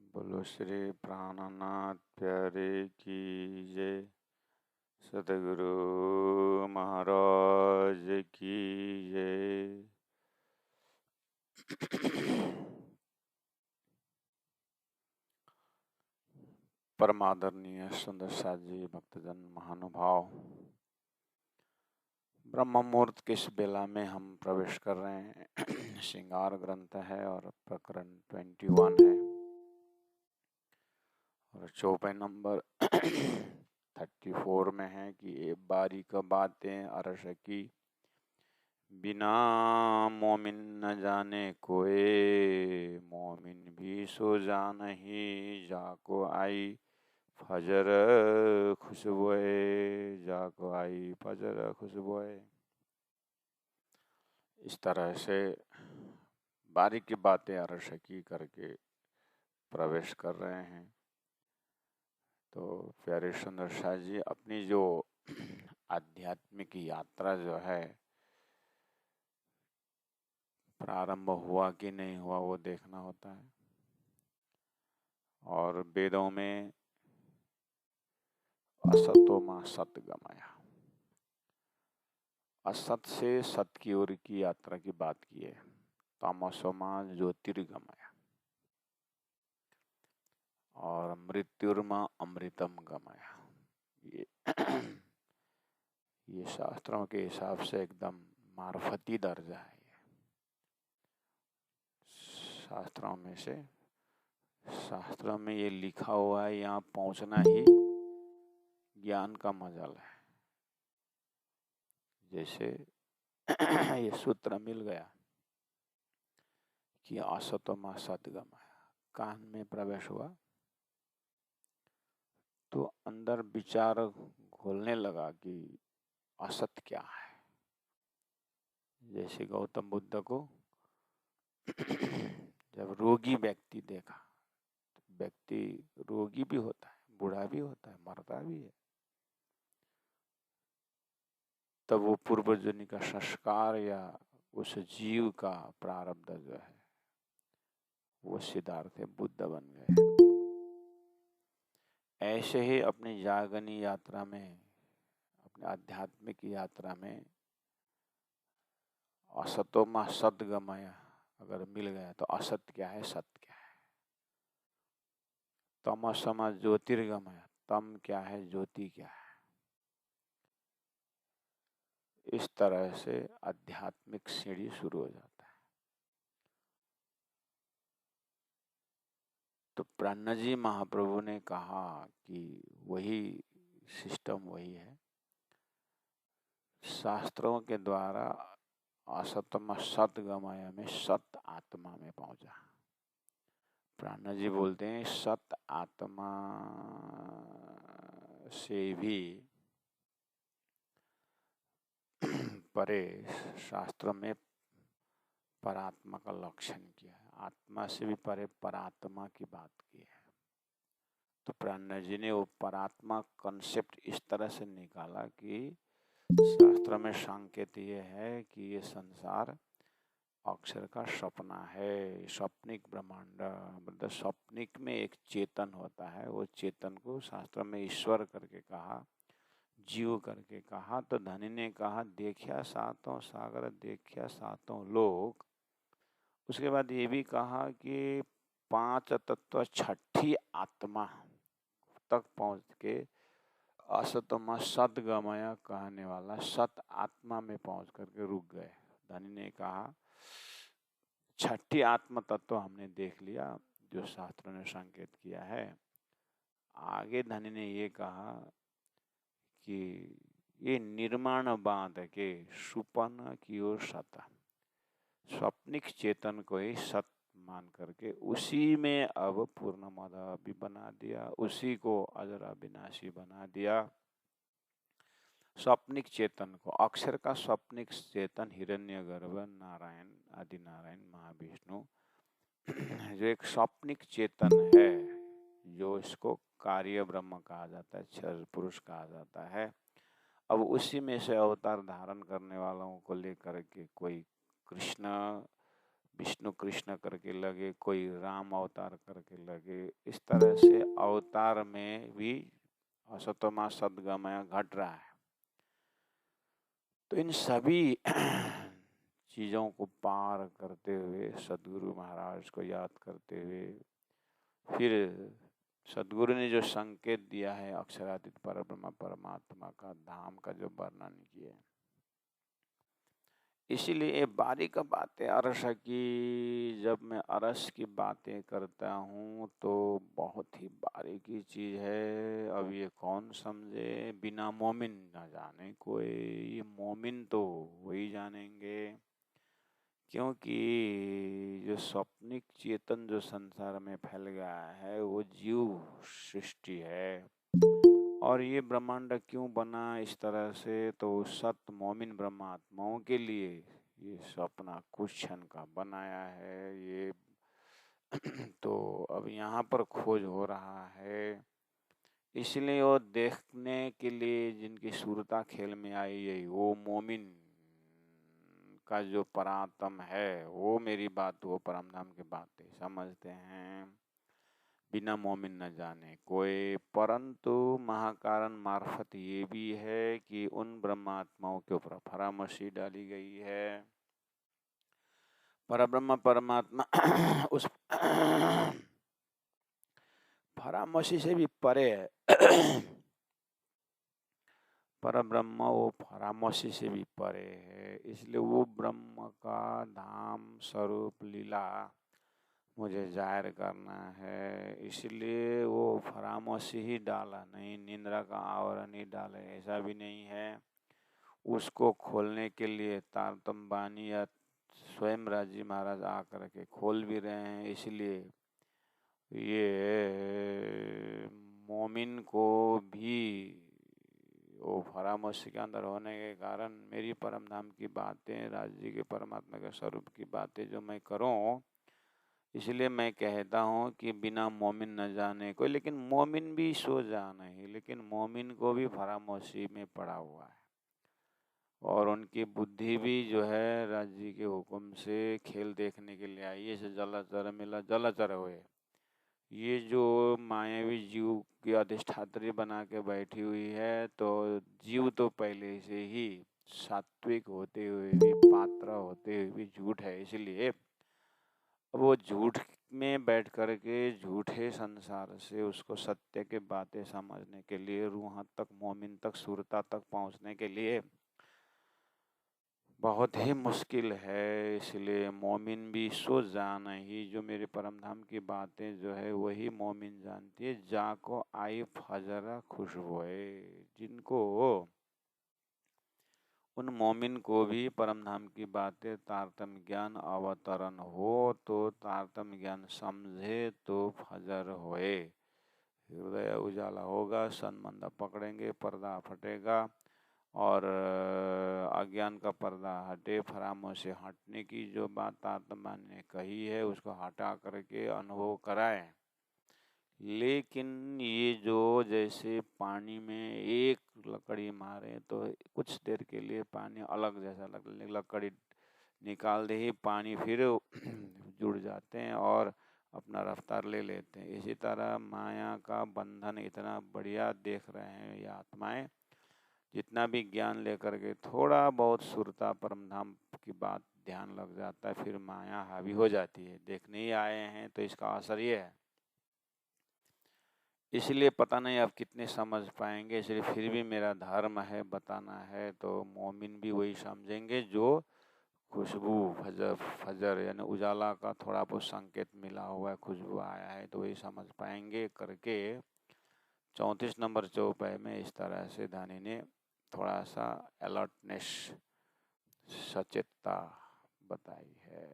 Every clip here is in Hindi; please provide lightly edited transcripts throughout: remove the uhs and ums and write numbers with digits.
बोलो श्री प्राणनाथ प्यारे की जय। सतगुरु महाराज की जय। परमादरणीय सुंदर साथ जी, भक्तजन, महानुभाव, ब्रह्म मुहूर्त की इस बेला में हम प्रवेश कर रहे हैं। श्रृंगार ग्रंथ है और प्रकरण 21 है और चौपाई नंबर 34 में है कि ये बारीक बातें अरश की, बिना मोमिन न जाने कोई, मोमिन भी सो जान ही जाको आई फजर खुशबुए, जाको आई फजर खुशबुए। इस तरह से बारीक बातें अरश की करके प्रवेश कर रहे हैं। तो प्यारे सुंदर शाह जी, अपनी जो आध्यात्मिक यात्रा जो है प्रारंभ हुआ कि नहीं हुआ वो देखना होता है। और वेदों में असतो मां सत गमाया, असत से सत की ओर की यात्रा की बात की है। तमसो मां ज्योतिर्गमया और मृत्युर्मा अमृतम गमया। ये शास्त्रों के हिसाब से एकदम मार्फती दर्जा है। शास्त्रों में ये लिखा हुआ है, यहाँ पहुंचना ही ज्ञान का मजाल है। जैसे ये सूत्र मिल गया कि असतो मां सतगमया, कान में प्रवेश हुआ तो अंदर विचार घोलने लगा कि असत क्या है। जैसे गौतम बुद्ध को जब रोगी व्यक्ति देखा, तो व्यक्ति रोगी भी होता है, बूढ़ा भी होता है, मरता भी है, तब वो पूर्वजन्म का संस्कार या उस जीव का प्रारब्ध जो है वो सिद्धार्थ बुद्ध बन गए। ऐसे ही अपनी जागनी यात्रा में, अपनी आध्यात्मिक यात्रा में असतो मां सद्गमया अगर मिल गया तो असत क्या है, सत क्या है। तमसो मां ज्योतिर्गमया, तम क्या है, ज्योति क्या है। इस तरह से आध्यात्मिक सीढ़ी शुरू हो जाता है। तो प्राणजी महाप्रभु ने कहा कि वही सिस्टम वही है। शास्त्रों के द्वारा असतम सत गमाया में सत आत्मा में पहुंचा। प्राणजी बोलते हैं सत आत्मा से भी परे शास्त्र में परात्मा का लक्षण किया है। आत्मा से भी परे परात्मा की बात की है। तो प्राण जी ने वो परात्मा कॉन्सेप्ट इस तरह से निकाला कि शास्त्र में संकेत ये है कि ये संसार अक्षर का सपना है, स्वप्निक ब्रह्मांड। मतलब स्वप्निक में एक चेतन होता है, वो चेतन को शास्त्र में ईश्वर करके कहा, जीव करके कहा। तो धनी ने कहा देखिया सातों सागर, देखिया सातों लोक। उसके बाद ये भी कहा कि पांच तत्व छठी आत्मा तक पहुंच के असतमा सत गमया कहने वाला सत आत्मा में पहुंच करके रुक गए। धनी ने कहा छठी आत्म तत्व हमने देख लिया जो शास्त्रों ने संकेत किया है। आगे धनी ने ये कहा कि ये निर्माण बांध के सुपन की ओर सता, स्वप्निक चेतन को ही सत मान करके उसी में अब पूर्ण मदा भी बना दिया, उसी को अजर अविनाशी बना दिया। स्वप्निक चेतन को, अक्षर का स्वप्निक चेतन हिरण्यगर्भ नारायण, आदि नारायण, महाविष्णु, जो एक स्वप्निक चेतन है, जो इसको कार्य ब्रह्म कहा जाता है, क्षर पुरुष कहा जाता है। अब उसी में से अवतार धारण करने वालों को लेकर के कोई कृष्ण विष्णु कृष्ण करके लगे, कोई राम अवतार करके लगे। इस तरह से अवतार में भी असतोमा सद्गमय घट रहा है। तो इन सभी चीज़ों को पार करते हुए सदगुरु महाराज को याद करते हुए फिर सदगुरु ने जो संकेत दिया है अक्षरातीत परब्रह्म परमात्मा का धाम का जो वर्णन किया है, इसीलिए बारीक बातें अरस की, जब मैं अरस की बातें करता हूँ तो बहुत ही बारीकी चीज़ है। अब ये कौन समझे, बिना मोमिन न जाने कोई, ये मोमिन तो वही जानेंगे, क्योंकि जो स्वप्निक चेतन जो संसार में फैल गया है वो जीव सृष्टि है। और ये ब्रह्मांड क्यों बना इस तरह से, तो सत मोमिन ब्रह्मात्माओं के लिए ये सपना कुछ क्षण का बनाया है ये। तो अब यहाँ पर खोज हो रहा है, इसलिए वो देखने के लिए जिनकी सूरता खेल में आई है, वो मोमिन का जो परात्म है वो मेरी बात, वो परम धाम की बातें समझते हैं। बिना मोमिन न जाने कोई, परंतु महाकारण मार्फत ये भी है कि उन ब्रह्मात्माओं के ऊपर फरामशी डाली गई है। परब्रह्म परमात्मा उस फरामशी से भी परे है। परब्रह्म वो फरामशी से भी परे है, इसलिए वो ब्रह्म का धाम स्वरूप लीला मुझे जाहिर करना है। इसलिए वो फरामशी ही डाला, नहीं निंद्रा का आवरण ही डाले, ऐसा भी नहीं है। उसको खोलने के लिए तारतम बानी या स्वयं राजी महाराज आकर के खोल भी रहे हैं। इसलिए ये मोमिन को भी वो फरामशी के अंदर होने के कारण मेरी परम धाम की बातें, राज्य के परमात्मा के स्वरूप की बातें जो मैं करूं, इसलिए मैं कहता हूँ कि बिना मोमिन न जाने कोई, लेकिन मोमिन भी सो जा नहीं, लेकिन मोमिन को भी फरामोशी में पड़ा हुआ है और उनकी बुद्धि भी जो है राज्य के हुक्म से खेल देखने के लिए आई है। जैसे जलाचर मिला जलाचर हुए, ये जो मायावी जीव की अधिष्ठात्री बना के बैठी हुई है, तो जीव तो पहले से ही सात्विक होते हुए भी, पात्र होते हुए भी झूठ है। इसलिए वो झूठ में बैठ कर के झूठे संसार से उसको सत्य के बातें समझने के लिए, रूह तक, मोमिन तक, सुरता तक पहुंचने के लिए बहुत ही मुश्किल है। इसलिए मोमिन भी सो जाना ही, जो मेरे परम धाम की बातें जो है वही मोमिन जानती है। जाको आई फजरा खुशबोए, जिनको उन मोमिन को भी परम धाम की बातें तारतम्य ज्ञान अवतरण हो, तो तारतम्य ज्ञान समझे तो फजर होए, हृदय उजाला होगा, सन्मंदा पकड़ेंगे, पर्दा फटेगा और अज्ञान का पर्दा हटे। फरामों से हटने की जो बात आत्मा ने कही है उसको हटा करके अनुभव कराएं। लेकिन ये जो जैसे पानी में एक लकड़ी मारे तो कुछ देर के लिए पानी अलग जैसा लगने, लकड़ी निकाल दे ही पानी फिर जुड़ जाते हैं और अपना रफ्तार ले लेते हैं। इसी तरह माया का बंधन इतना बढ़िया देख रहे हैं ये आत्माएं, जितना भी ज्ञान लेकर के थोड़ा बहुत सुरता परम धाम की बात ध्यान लग जाता है, फिर माया हावी हो जाती है। देखने ही आए हैं तो इसका असर ये है। इसलिए पता नहीं आप कितने समझ पाएंगे, इसलिए फिर भी मेरा धर्म है बताना है। तो मोमिन भी वही समझेंगे जो खुशबू फजर, फजर यानी उजाला का थोड़ा बहुत संकेत मिला हुआ है, खुशबू आया है, तो वही समझ पाएंगे करके 34 नंबर चौपाई में इस तरह से धानी ने थोड़ा सा अलर्टनेस, सचेतता बताई है।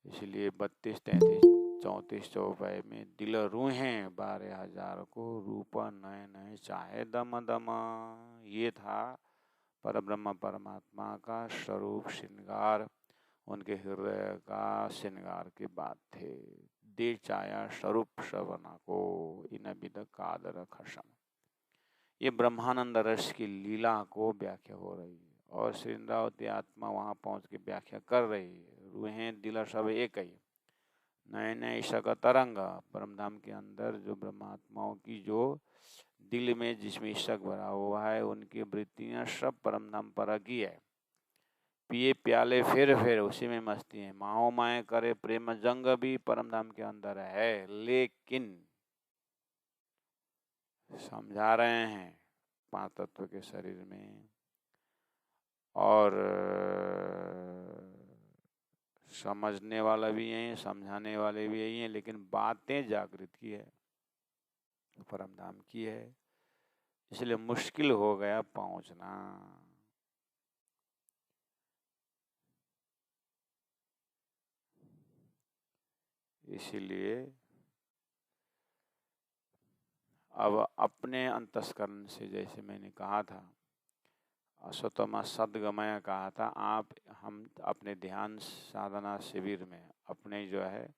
इसलिए 32, 33, 34 चौपाई में दिल रूहें 12,000 को, रूप नए नए चाहे दम दम। ये था परब्रह्म परमात्मा का स्वरूप श्रृंगार, उनके हृदय का श्रृंगार की बात थे। दे चाया स्वरूप श्रवणा को इन विद कादर खसम, ये ब्रह्मानंद रस की लीला को व्याख्या हो रही है। और श्री इंद्रावती आत्मा वहाँ पहुँच के व्याख्या कर रही है। रूहें दिल सब एक ही, नए नए ईशा का तरंग परमधाम के अंदर जो ब्रह्मात्माओं की जो दिल में जिसमें ईशक भरा हुआ है, उनकी वृत्तियां सब परमधाम पर की है। पिए प्याले फिर उसी में मस्ती है। माओ माए करे प्रेम जंग भी परमधाम के अंदर है, लेकिन समझा रहे हैं 5 तत्व के शरीर में, और समझने वाला भी है, समझाने वाले भी यही हैं, लेकिन बातें जागृत की है, परमधाम की है, इसलिए मुश्किल हो गया पहुंचना। इसीलिए अब अपने अंतस्करण से, जैसे मैंने कहा था, असतोमा सद्गमय कहा था, हम अपने ध्यान साधना शिविर में अपने जो है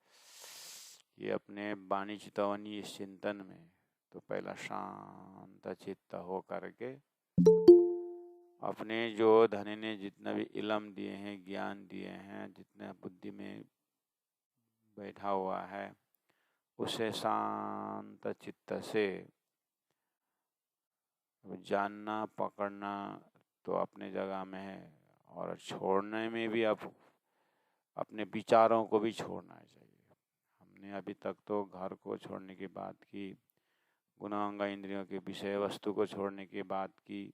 ये अपने वाणी चितवनी इस चिंतन में, तो पहला शांत चित्त हो करके अपने जो धनी ने जितना भी इलम दिए हैं, ज्ञान दिए हैं, जितने बुद्धि में बैठा हुआ है, उसे शांत चित्त से जानना पकड़ना तो अपने जगह में है, और छोड़ने में भी अब अपने विचारों को भी छोड़ना चाहिए। हमने अभी तक तो घर को छोड़ने की बात की, गुणांग इंद्रियों के विषय वस्तु को छोड़ने की बात की,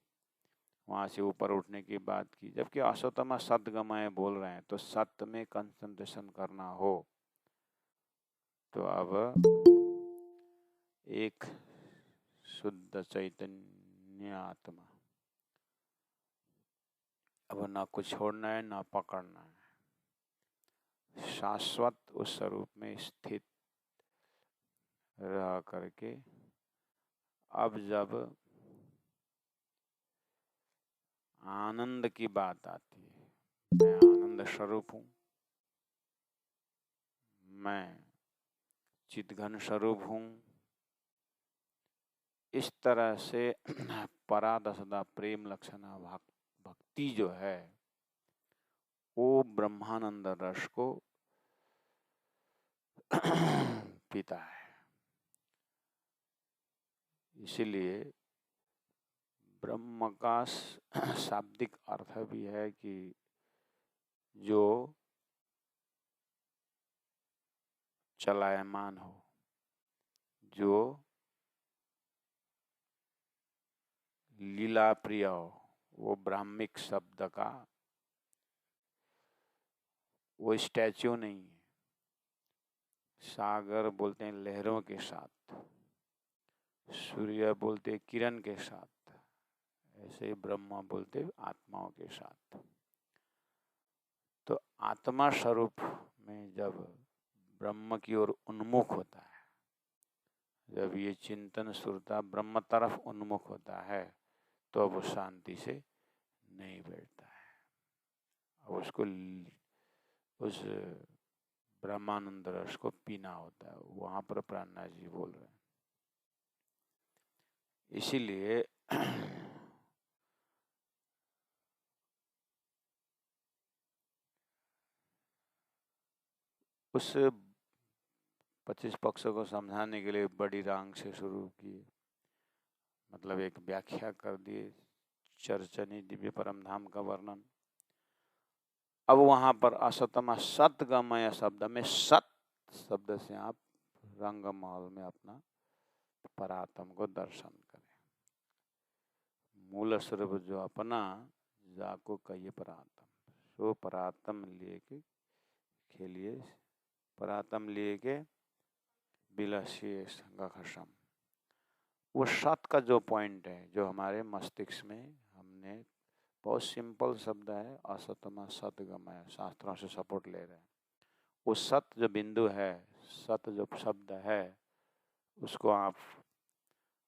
वहाँ से ऊपर उठने की बात की, जबकि असतमा सद्गमय बोल रहे हैं, तो सत्य में कंसंट्रेशन करना हो तो अब एक शुद्ध चैतन्य आत्मा, अब ना कुछ छोड़ना है ना पकड़ना है, शाश्वत उस स्वरूप में स्थित रह करके अब जब आनंद की बात आती है, मैं आनंद स्वरूप हूँ, मैं चितघन स्वरूप हूँ, इस तरह से परादसदा प्रेम लक्षणा भक्ति जो है वो ब्रह्मानंद रस को पीता है। इसीलिए ब्रह्म का शाब्दिक अर्थ भी है कि जो चलायमान हो, जो लीला प्रिय हो, वो ब्राह्मिक शब्द का वो स्टैच्यू नहीं है। सागर बोलते हैं लहरों के साथ, सूर्य बोलते किरण के साथ, ऐसे ही ब्रह्मा बोलते आत्माओं के साथ। तो आत्मा स्वरूप में जब ब्रह्म की ओर उन्मुख होता है, जब ये चिंतन सुरता ब्रह्म तरफ उन्मुख होता है, तो अब वो शांति से नहीं बैठता है। अब उसको उस ब्रह्मानंद रस को पीना होता है। वहां पर प्राणनाथ जी बोल रहे हैं। इसीलिए उस 25 पक्षों को समझाने के लिए बड़ी रांग से शुरू किए, मतलब एक व्याख्या कर दिए, चर्चनी दिव्य परमधाम का वर्णन। अब वहां पर असतमा सतगमय शब्द में सत शब्द से आप रंग महल में अपना परात्म को दर्शन करें। मूल स्वरूप जो अपना जाको कहिए परात्म, सो परात्म लिए के खेलिए, परात्म लिए के बिलसिए संगखसम। वो सत का जो पॉइंट है, जो हमारे मस्तिष्क में हमने बहुत सिंपल शब्द है, असतमा सतगमय, शास्त्रों से सपोर्ट ले रहे हैं। वो सत जो बिंदु है, सत जो शब्द है, उसको आप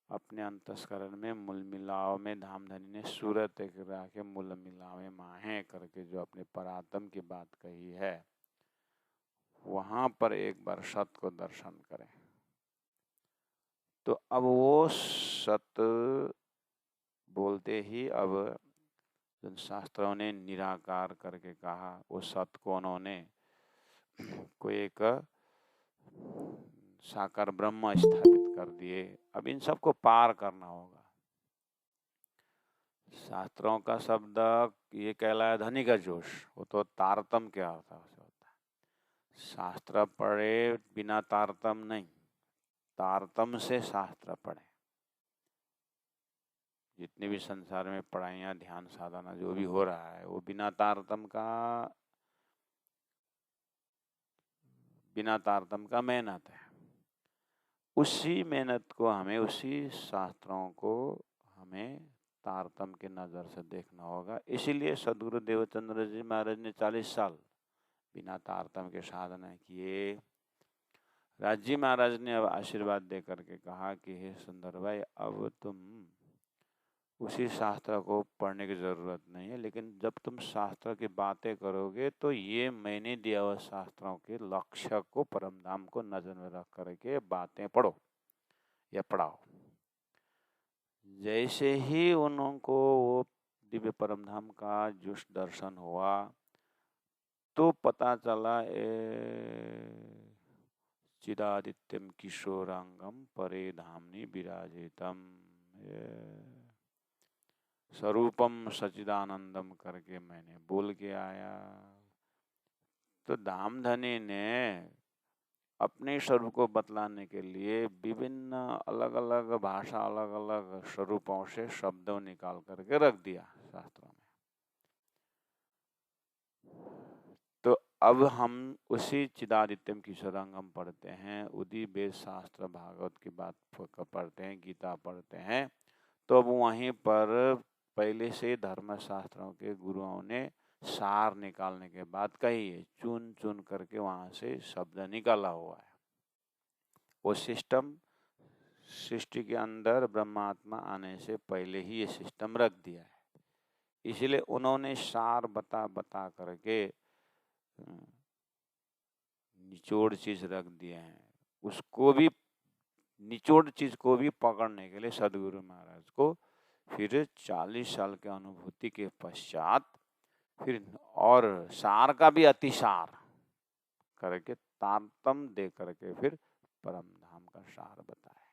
अपने अंतस्करण में मूल मिलाव में, धामधनी ने सूरत एक के मूल मिलावे माहे करके जो अपने परात्म की बात कही है, वहां पर एक बार सत को दर्शन करें। तो अब वो सत बोलते ही अब जिन शास्त्रों ने निराकार करके कहा, उस सत्य को उन्होंने कोई एक साकार ब्रह्म स्थापित कर दिए। अब इन सबको पार करना होगा। शास्त्रों का शब्द ये कहलाया धनी का जोश, वो तो तारतम के अर्थ से होता है। शास्त्र पढ़े बिना तारतम नहीं, तारतम से शास्त्र पढ़े। जितनी भी संसार में पढ़ाइयाँ, ध्यान साधना जो भी हो रहा है, वो बिना तारतम का मेहनत है। उसी मेहनत को हमें, उसी शास्त्रों को हमें तारतम के नज़र से देखना होगा। इसीलिए सदगुरु देवचंद्र जी महाराज ने 40 साल बिना तारतम के साधना किए। राजी महाराज ने अब आशीर्वाद दे करके कहा कि हे सुंदर भाई, अब तुम उसी शास्त्र को पढ़ने की जरूरत नहीं है, लेकिन जब तुम शास्त्र की बातें करोगे तो ये मैंने दिया हुआ शास्त्रों के लक्ष्य को, परम धाम को नजर में रख करके बातें पढ़ो या पढ़ाओ। जैसे ही उनको वो दिव्य परम धाम का जुष्ट दर्शन हुआ तो पता चला चिदादित्यम किशोरांगम परे धामनि विराजितम, स्वरूपम सचिदानंदम करके मैंने बोल के आया। तो धामधनी ने अपने स्वरूप को बतलाने के लिए विभिन्न अलग अलग भाषा, अलग अलग स्वरूपों से शब्दों निकाल करके रख दिया शास्त्रों में। तो अब हम उसी चिदादित्यम किशोरांगम पढ़ते हैं, उदी वेद शास्त्र भागवत की बात पढ़ते हैं, गीता पढ़ते हैं। तो अब वहीं पर पहले से धर्मशास्त्रों के गुरुओं ने सार निकालने के बाद कही है, चुन चुन करके वहां से शब्द निकाला हुआ है। वो सिस्टम सृष्टि के अंदर ब्रह्मात्मा आने से पहले ही ये सिस्टम रख दिया है। इसलिए उन्होंने सार बता बता करके निचोड़ चीज रख दिए हैं। उसको भी, निचोड़ चीज को भी पकड़ने के लिए सदगुरु महाराज को फिर 40 साल के अनुभूति के पश्चात फिर और सार का भी अतिसार करके तारतम दे करके फिर परम धाम का सार बताया।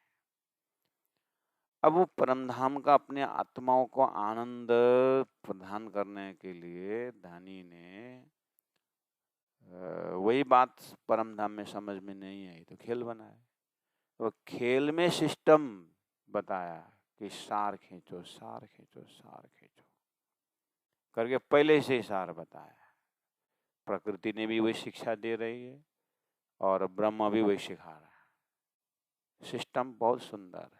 अब वो परम धाम का अपने आत्माओं को आनंद प्रदान करने के लिए धानी ने वही बात परम धाम में समझ में नहीं आई तो खेल बनाया। तो खेल में सिस्टम बताया कि सार खींचो, सार खींचो, सार खींचो करके पहले से ही सार बताया। प्रकृति ने भी वही शिक्षा दे रही है और ब्रह्म भी वही सिखा रहा है। सिस्टम बहुत सुंदर है।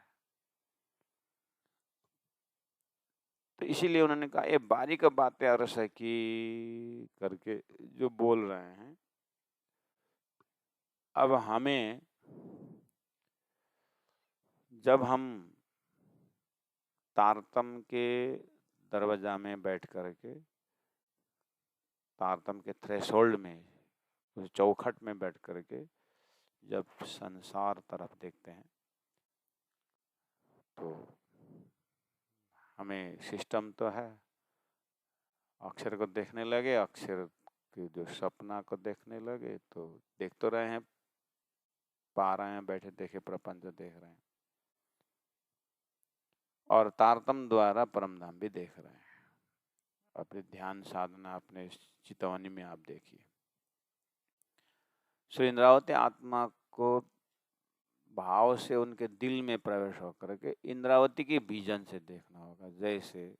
तो इसीलिए उन्होंने कहा ये बारीक बातें अरस है कि करके जो बोल रहे हैं। अब हमें, जब हम तारतम के दरवाजा में बैठ करके, तारतम के थ्रेशोल्ड में, उस चौखट में बैठ करके जब संसार तरफ देखते हैं तो हमें सिस्टम तो है, अक्षर को देखने लगे, अक्षर के जो सपना को देखने लगे तो देख तो रहे हैं, पा रहे हैं, बैठे देखे प्रपंच देख रहे हैं और तारतम द्वारा परमधाम भी देख रहे हैं। अपने ध्यान साधना, अपने चितवनी में आप देखिए, श्री इंद्रावती आत्मा को भाव से उनके दिल में प्रवेश होकर के इंद्रावती की विजन से देखना होगा। जैसे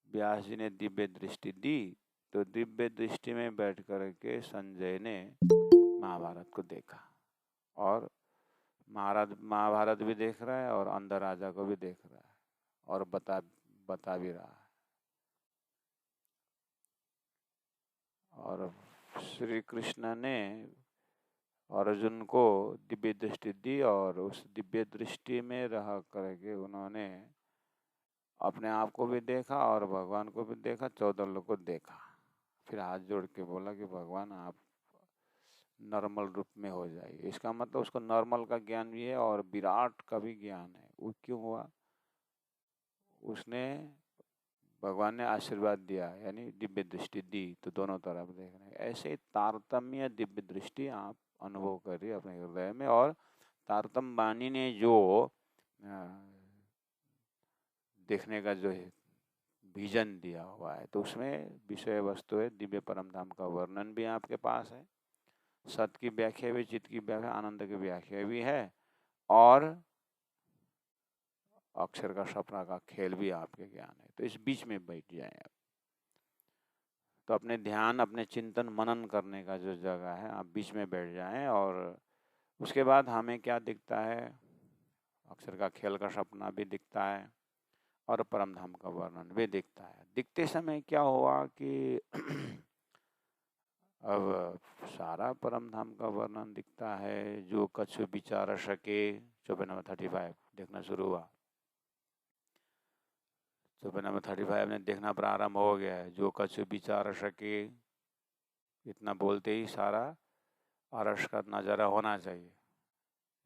व्यास जी ने दिव्य दृष्टि दी तो दिव्य दृष्टि में बैठ करके संजय ने महाभारत को देखा और महाभारत भी देख रहा है और अंदर राजा को भी देख रहा है और बता भी रहा है। और श्री कृष्ण ने अर्जुन को दिव्य दृष्टि दी और उस दिव्य दृष्टि में रह करके उन्होंने अपने आप को भी देखा और भगवान को भी देखा, 14 लोग को देखा। फिर हाथ जोड़ के बोला कि भगवान आप नॉर्मल रूप में हो जाइए। इसका मतलब उसको नॉर्मल का ज्ञान भी है और विराट का भी ज्ञान है। वो क्यों हुआ? उसने भगवान ने आशीर्वाद दिया, यानी दिव्य दृष्टि दी, तो दोनों तरफ देख रहे हैं। ऐसे तारतम्य दिव्य दृष्टि आप अनुभव करिए अपने हृदय में। और तारतम्य वाणी ने जो देखने का जो है विजन दिया हुआ है, तो उसमें विषय वस्तु है, दिव्य परम धाम का वर्णन भी आपके पास है, सत की व्याख्या भी, चित्त की व्याख्या, आनंद की व्याख्या भी है, और अक्षर का सपना का खेल भी आपके ज्ञान है। तो इस बीच में बैठ जाएं आप। तो अपने ध्यान, अपने चिंतन मनन करने का जो जगह है, आप बीच में बैठ जाएं। और उसके बाद हमें क्या दिखता है, अक्षर का खेल का सपना भी दिखता है और परम धाम का वर्णन भी दिखता है। दिखते समय क्या हुआ कि अब सारा परम धाम का वर्णन दिखता है। जो कछु विचार सके, 54 देखना शुरू हुआ। 54 में देखना प्रारंभ हो गया है। जो कछु विचार सके, इतना बोलते ही सारा अरस का नज़ारा होना चाहिए,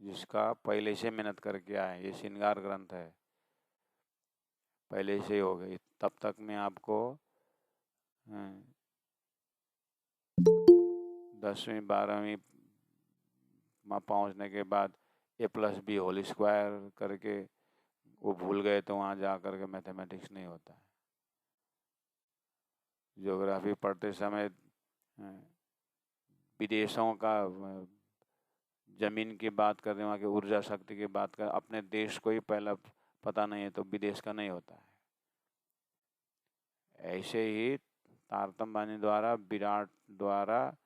जिसका पहले से मेहनत करके आए। ये श्रृंगार ग्रंथ है, पहले से ही हो गई। तब तक में आपको 10वीं 12वीं में पहुंचने के बाद a+b² करके वो भूल गए, तो वहाँ जा कर के मैथमेटिक्स नहीं होता है। ज्योग्राफी पढ़ते समय विदेशों का, जमीन की बात कर रहे हैं, वहाँ की ऊर्जा शक्ति की बात कर, अपने देश को ही पहला पता नहीं है तो विदेश का नहीं होता है। ऐसे ही तारतम्य वाणी द्वारा, विराट द्वारा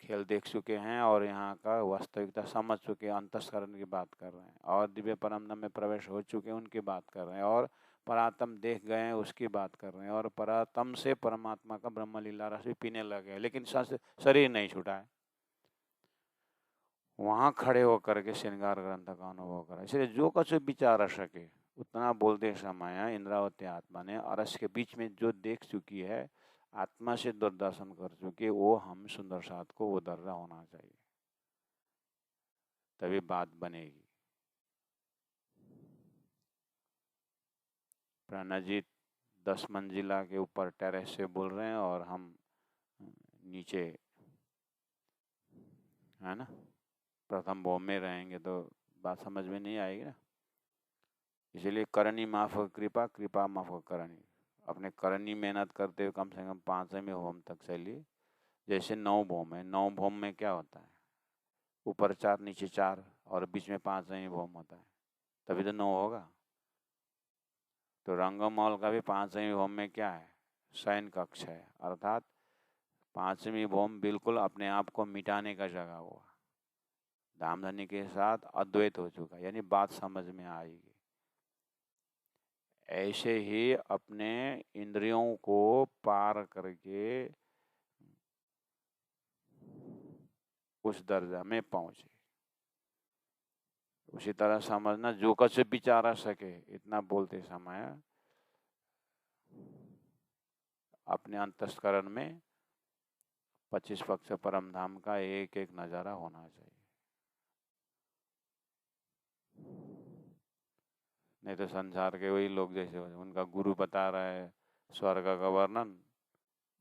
खेल देख चुके हैं और यहाँ का वास्तविकता समझ चुके हैं, अंतस्करण की बात कर रहे हैं, और दिव्य परम धाम में प्रवेश हो चुके हैं, उनकी बात कर रहे हैं, और परात्म देख गए हैं, उसकी बात कर रहे हैं, और परात्म से परमात्मा का ब्रह्म लीला रस भी पीने लगे हैं, लेकिन शरीर नहीं छूटा है। वहाँ खड़े होकर के श्रृंगार ग्रंथ का अनुभव करा। इसलिए जो कुछ विचार सके उतना बोलते समय इंद्रावती आत्मा ने अरस के बीच में जो देख चुकी है, आत्मा से दूरदर्शन कर चुकी, वो हम सुंदर साथ को वो दर्रा होना चाहिए, तभी बात बनेगी। प्रणा जी 10 मंजिला के ऊपर टेरेस से बोल रहे हैं और हम नीचे, है ना, प्रथम भौम में रहेंगे तो बात समझ में नहीं आएगी ना। इसलिए करनी माफ कृपा, कृपा माफ करनी। अपने करनी मेहनत करते हुए कम से कम 5वें होम तक चलिए। जैसे 9 भौम है, 9 भौम में क्या होता है, ऊपर 4 नीचे 4 और बीच में 5वें भौम होता है, तभी तो 9 होगा। तो रंगमहल का भी 5वें भौम में क्या है, शयन कक्ष है, अर्थात 5वीं भौम बिल्कुल अपने आप को मिटाने का जगह हुआ, धामधनी के साथ अद्वैत हो चुका, यानी बात समझ में आएगी। ऐसे ही अपने इंद्रियों को पार करके उस दर्जा में पहुंचे। उसी तरह समझना, जो कुछ विचार सके, इतना बोलते समय अपने अंतस्करण में 25 पक्ष परम धाम का एक एक नज़ारा होना चाहिए। नहीं तो संसार के वही लोग जैसे उनका गुरु बता रहा है स्वर्ग का वर्णन,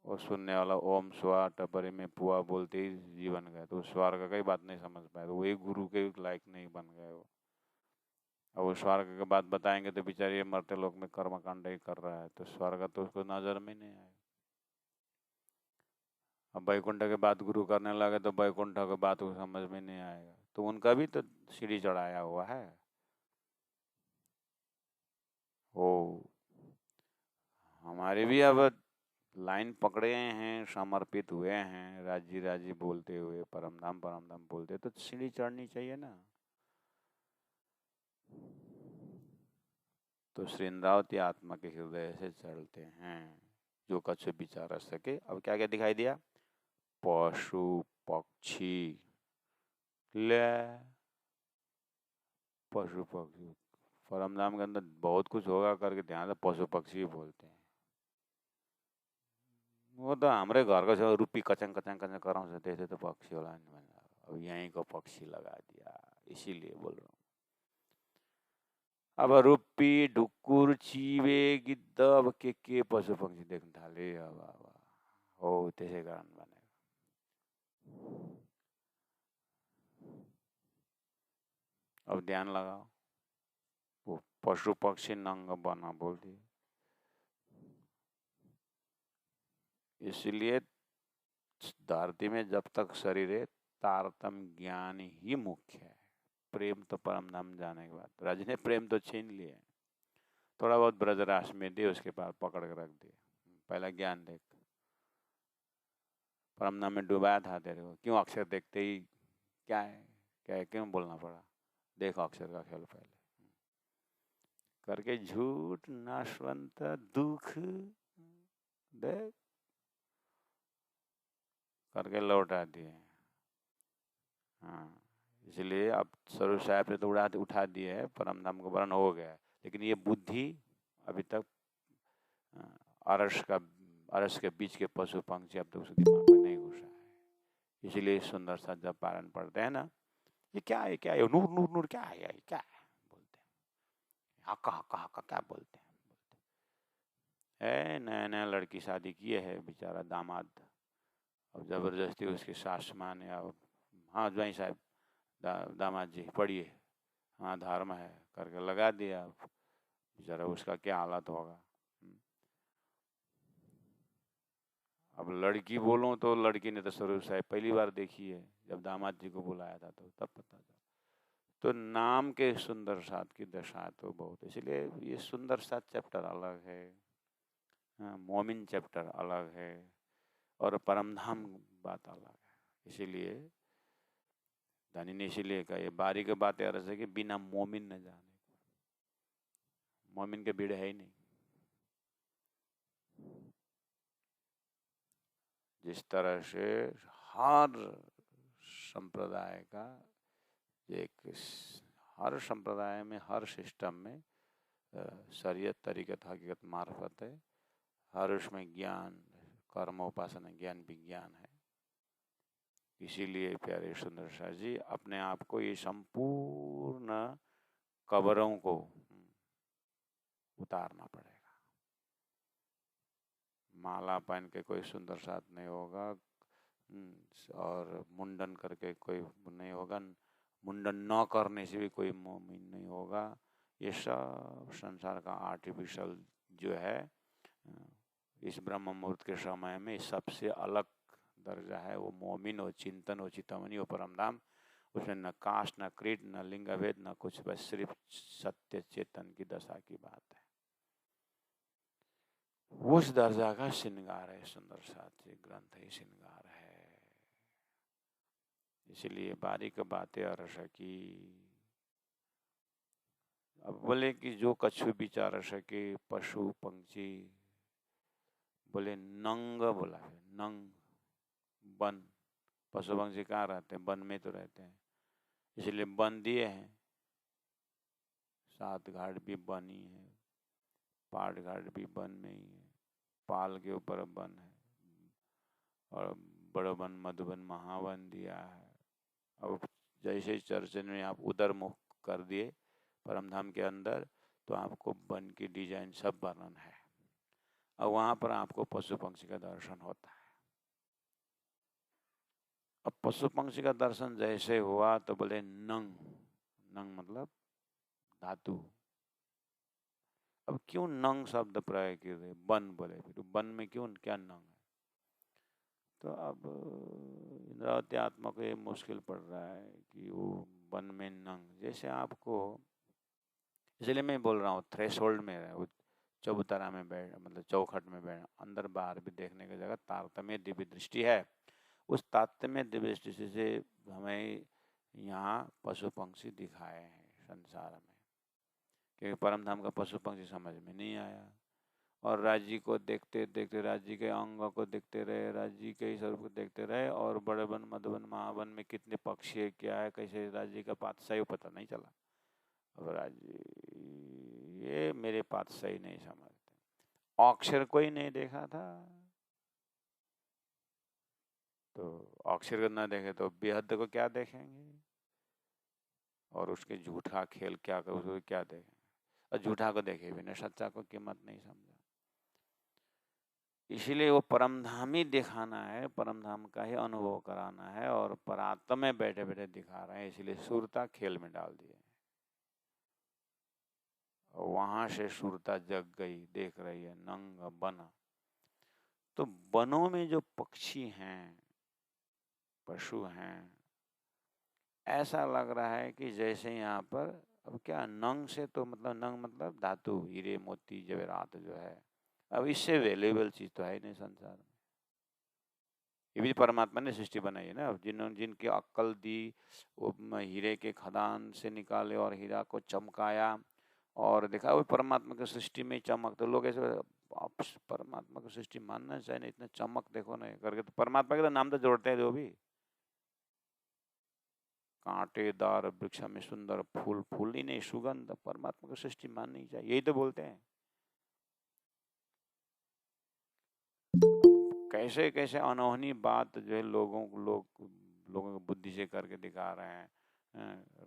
और सुनने वाला ओम स्वा टपरी में पुआ बोलते ही जीवन गए, तो स्वर्ग का ही बात नहीं समझ पाए, तो वही गुरु के लायक नहीं बन गए वो। अब वो स्वर्ग की बात बताएंगे तो बेचारे मरते लोग में कर्मकांड ही कर रहा है, तो स्वर्ग तो उसको नजर में नहीं आए। अब वैकुंठ के बात गुरु करने लगे तो वैकुंठ के बात को समझ में नहीं आएगा, तो उनका भी तो सीढ़ी चढ़ाया हुआ है। ओ हमारे भी अब लाइन पकड़े हैं, समर्पित हुए हैं, राजी राजी बोलते हुए परम धाम बोलते, तो सीढ़ी चढ़नी चाहिए ना। तो श्री इंद्रावती आत्मा के हृदय से चलते हैं, जो कछु विचार सके। अब क्या क्या दिखाई दिया, पशु पक्षी, ले पशु पक्षी, परम धाम के अंदर बहुत कुछ होगा करके ध्यान से पशु पक्षी बोलते हैं। वो तो हमारे घर का सब रूपी कचंग कचंग कचंग कराउँछ, त्यस्तै तो पक्षी होला नि। अब यहीं को पक्षी लगा दिया, इसीलिए बोल रहा हूँ। अब रुप्पी ढुकुर चिबे गिद्ध अब के पशु पंक्षी देख्न थाले। अब हो त्यसै कारण भनेको। अब ध्यान लगाओ, वो पशु पक्षी नंग बना बोल दिए। इसलिए धरती में जब तक शरीर है तारतम्य ज्ञान ही मुख्य है। प्रेम तो परम धाम जाने के बाद, ब्रज ने प्रेम तो छीन लिया, थोड़ा बहुत ब्रजरास में दे, उसके बाद पकड़ के रख दिया। पहला ज्ञान देख, परम धाम में डुबाया था तेरे को, क्यों अक्षर देखते ही क्या है क्यों बोलना पड़ा, देखो अक्षर का खेल पहले करके, झूठ नाशवंत दुख देख करके लौटा दिए। हाँ, इसलिए अब स्वरूप साहब ने तो उठा दिए है, परम धाम को वर्ण हो गया है, लेकिन ये बुद्धि अभी तक अरस के बीच के पशु पंक्षी अब तक उसके दिमाग में नहीं घुसा है। इसीलिए सुंदर सा जब पारण पढ़ते हैं ना, ये क्या है नूर नूर नूर क्या है, क्या है बोलते हैं, हक्का हक्का हक्का क्या बोलते हैं। नया नया लड़की शादी किए है बेचारा दामाद, अब जबरदस्ती उसकी सास माँ ने, अब हाँ ज्वाई साहब दामाद जी पढ़िए, हाँ धर्म है करके लगा दिया। बेचारा उसका क्या हालत होगा। अब लड़की बोलो तो लड़की ने तो स्वरूप साहब पहली बार देखी है, जब दामाद जी को बुलाया था तो तब पता चला। तो नाम के सुंदर साथ की दशा तो बहुत, इसलिए ये सुंदर साथ चैप्टर अलग है, मोमिन चैप्टर अलग है, और परमधाम बात अलग है। इसीलिए धनी ने इसीलिए कहा ये बारी के बात यार है कि बिना मोमिन न जाने, मोमिन के भीड़ है ही नहीं। जिस तरह से हर संप्रदाय का एक, हर संप्रदाय में हर सिस्टम में शरीयत तरीक़त हकीकत मार्फत है, हर उसमें ज्ञान कर्म उपासना ज्ञान विज्ञान है। इसीलिए प्यारे सुंदर शाह जी अपने आप को ये संपूर्ण कब्रों को उतारना पड़ेगा। माला पहन के कोई सुंदर साथ नहीं होगा, और मुंडन करके कोई नहीं होगा, मुंडन न करने से भी कोई मोमिन नहीं होगा। ये सब संसार का आर्टिफिशियल जो है, इस ब्रह्म मुहूर्त के समय में सबसे अलग दर्जा है वो मोमिन, हो चिंतन, हो चितमनी, हो परमधाम। उसमें न कास्ट, न क्रीड, न लिंग भेद, न कुछ, बस सिर्फ सत्य चेतन की दशा की बात है। उस दर्जा का श्रृंगार है सुंदर साथ ग्रंथ ही श्रृंगार है। इसलिए बारीक बातें अरस की। अब बोले कि जो कछु विचार सके पशु पंक्षी, बोले नंग बोला है, नंग वन, पशु पंक्षी कहाँ रहते हैं, वन में तो रहते हैं, इसलिए वन दिए हैं। 7 घाट भी वन ही है, पाट घाट भी वन में ही है, पाल के ऊपर वन है, और बड़ा वन मधुबन महावन दिया है। अब जैसे चर्च में आप उधर मुख कर दिए परमधाम के अंदर, तो आपको वन की डिजाइन सब वर्णन है, और वहाँ पर आपको पशु पंक्षी का दर्शन होता है। अब पशु पंक्षी का दर्शन जैसे हुआ तो बोले नंग, नंग मतलब धातु। अब क्यों नंग शब्द प्रयोग किए थे, वन बोले, फिर वन में क्यों क्या नंग है। तो अब इंद्रावती आत्मा को ये मुश्किल पड़ रहा है कि वो वन में नंग, जैसे आपको, इसलिए मैं बोल रहा हूँ थ्रेशोल्ड में है, वो चौबूतरा में बैठ, मतलब चौखट में बैठ, अंदर बाहर भी देखने की जगह तारतम्य दिव्य दृष्टि है। उस तारतम्य दिव्य दृष्टि से हमें यहाँ पशु पंक्षी दिखाए हैं संसार में, क्योंकि परम धाम का पशु पंक्षी समझ में नहीं आया, और राज्य को देखते देखते, राज्य के अंग को देखते रहे, राज्य के स्वरूप को देखते रहे, और बड़े वन मधुबन महावन में कितने पक्षी है, क्या है, कैसे राज्य का पातशाही पता नहीं चला। अब राज्य ये मेरे पातशाही नहीं समझते, अक्षर कोई नहीं देखा था, तो अक्षर को ना देखे तो बेहद को क्या देखेंगे, और उसके झूठा खेल क्या कर, उसको क्या देखें। और झूठा को देखे भी नहीं, सच्चा को कीमत नहीं समझा। इसीलिए वो परमधाम ही दिखाना है, परमधाम का ही अनुभव कराना है, और परात्मा में बैठे बैठे दिखा रहे हैं, इसलिए सुरता खेल में डाल दिए। वहां से सुरता जग गई, देख रही है नंग बन। तो वनों में जो पक्षी हैं, पशु हैं, ऐसा लग रहा है कि जैसे यहाँ पर, अब क्या नंग से तो मतलब, नंग मतलब धातु, हीरे मोती जवेरात जो है, अब इससे वैल्यूएबल चीज तो है ही नहीं संसार में। ये भी परमात्मा ने सृष्टि बनाई है ना। अब जिनकी अक्ल दी, वो हीरे के खदान से निकाले और हीरा को चमकाया और देखा वो परमात्मा की सृष्टि में चमक। तो लोग ऐसे आप परमात्मा की सृष्टि मानना चाहिए ना, इतना चमक देखो ना करके। तो परमात्मा के तो नाम तो जोड़ते हैं जो भी, कांटेदार वृक्ष में सुंदर फूल, फूल ही नहीं सुगंध, परमात्मा की सृष्टि माननी चाहिए, यही तो बोलते हैं। कैसे कैसे अनोखी बात जो है लोगों की बुद्धि से करके दिखा रहे हैं,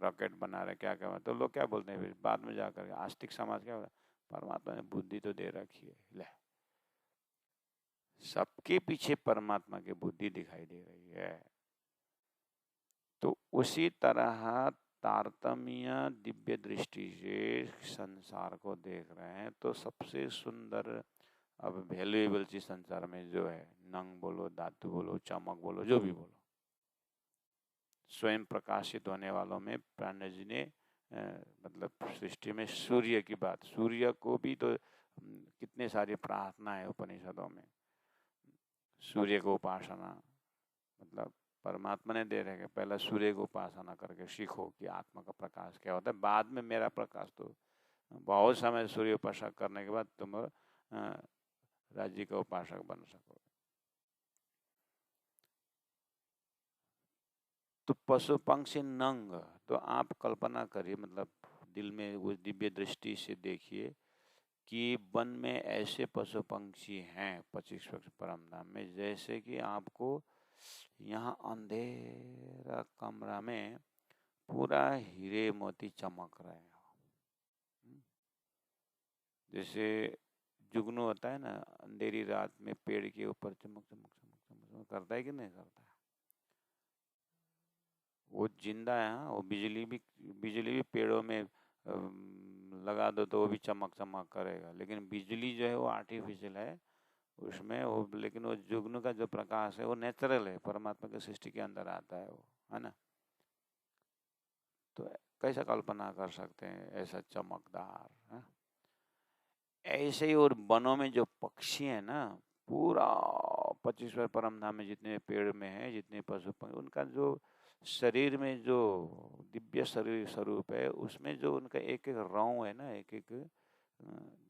रॉकेट बना रहे, क्या क्या। तो लोग क्या बोलते हैं फिर बाद में जाकर, आस्तिक समाज क्या बोलता है, परमात्मा ने बुद्धि तो दे रखी है, ले सबके पीछे परमात्मा की बुद्धि दिखाई दे रही है। तो उसी तरह तारतम्य दिव्य दृष्टि से संसार को देख रहे हैं। तो सबसे सुंदर, अब वैल्यूएबल चीज संसार में जो है, नंग बोलो, धातु बोलो, चमक बोलो, जो भी बोलो, स्वयं प्रकाशित होने वालों में प्राण जी ने मतलब सृष्टि में सूर्य की बात, सूर्य को भी तो कितने सारी प्रार्थना है उपनिषदों में। सूर्य को उपासना मतलब परमात्मा ने दे रहे, पहला सूर्य को उपासना करके सीखो कि आत्मा का प्रकाश क्या होता है, बाद में मेरा प्रकाश। तो बहुत समय सूर्य उपासना करने के बाद तुम राज्य का उपासक बन सकोगे। तो पशु पंक्षी नंग, तो आप कल्पना करिए, मतलब दिल में वो दिव्य दृष्टि से देखिए कि वन में ऐसे पशु पंक्षी हैं 25 परमधाम में, जैसे कि आपको यहाँ अंधेरा कमरा में पूरा हीरे मोती चमक रहे हो। जैसे जुगनू होता है ना, अंधेरी रात में पेड़ के ऊपर चमक चमक चमक चमक चमक करता है कि नहीं करता है? वो जिंदा है। हाँ, वो बिजली भी पेड़ों में लगा दो तो वो भी चमक चमक करेगा, लेकिन बिजली जो है वो आर्टिफिशियल है उसमें वो। लेकिन वो जुगनू का जो प्रकाश है वो नेचुरल है, परमात्मा की सृष्टि के अंदर आता है वो, है ना। तो कैसा कल्पना कर सकते हैं ऐसा चमकदार, है? ऐसे ही और वनों में जो पक्षी है ना, पूरा 25वें परमधाम में जितने पेड़ में है, जितने पशु पंक्षी, उनका जो शरीर में जो दिव्य शरीर स्वरूप है, उसमें जो उनका एक एक रौं है ना, एक एक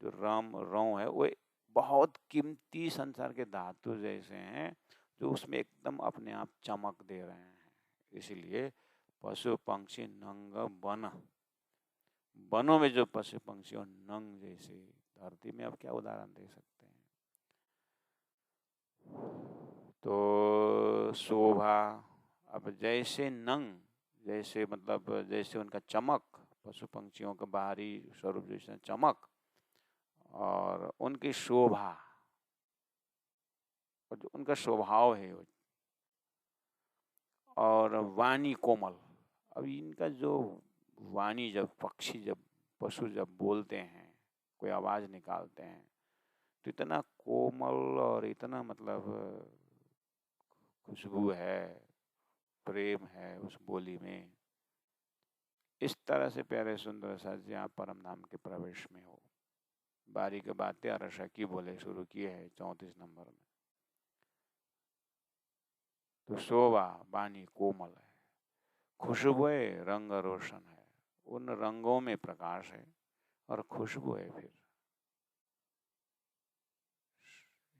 जो रौं है, वो बहुत कीमती संसार के धातु जैसे हैं, जो उसमें एकदम अपने आप चमक दे रहे हैं। इसीलिए पशु पंक्षी नंग वन, वनों में जो पशु पंक्षी और नंग जैसे, धरती में अब क्या उदाहरण दे सकते हैं। तो शोभा, अब जैसे नंग, जैसे मतलब जैसे उनका चमक, पशु पंक्षियों का बाहरी स्वरूप जैसे चमक, और उनकी शोभा, और जो उनका स्वभाव है, और वाणी कोमल। अब इनका जो वाणी, जब पक्षी, जब पशु जब बोलते हैं, कोई आवाज निकालते हैं, तो इतना कोमल और इतना मतलब खुशबू है, प्रेम है उस बोली में। इस तरह से प्यारे सुंदर सा जी आप परमधाम के प्रवेश में हो। बारी के बातें अरसा की बोले शुरू किए है 34 नंबर में। तो शोभा वाणी कोमल है, खुशबू रंग रोशन है, उन रंगों में प्रकाश है और खुशबू है। फिर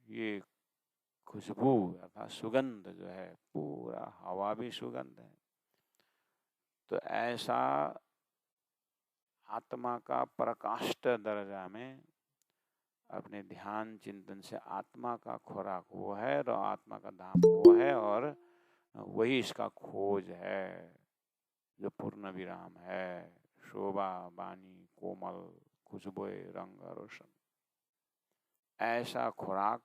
ये खुशबू अर्थात सुगंध जो है, पूरा हवा भी सुगंध है। तो ऐसा आत्मा का प्रकाष्ठ दर्जा में अपने ध्यान चिंतन से आत्मा का खुराक वो है और आत्मा का धाम वो है, और वही इसका खोज है जो पूर्ण विराम है। शोभा वाणी कोमल खुशबुएं, रंग रोशन। ऐसा खुराक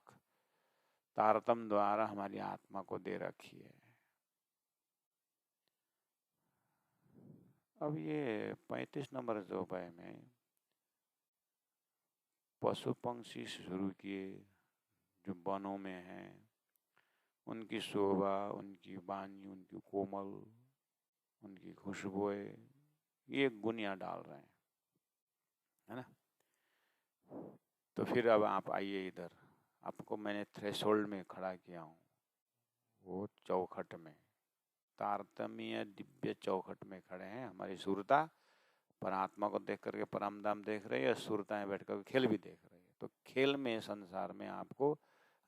तारतम द्वारा हमारी आत्मा को दे रखी है। अब ये 35 नंबर चौपाई में पशु पंक्षी शुरू किए जो वनों में हैं, उनकी शोभा, उनकी वाणी, उनकी कोमल, उनकी खुशबुएं, ये गुनिया डाल रहे हैं, है ना। तो फिर अब आप आइए इधर, आपको मैंने थ्रेशोल्ड में खड़ा किया हूँ, वो चौखट में, तारतम्य दिव्य चौखट में खड़े हैं। हमारी सुरता परमात्मा को देख करके परम धाम देख रही है, सुरताएं बैठ कर खेल भी देख रही है। तो खेल में संसार में आपको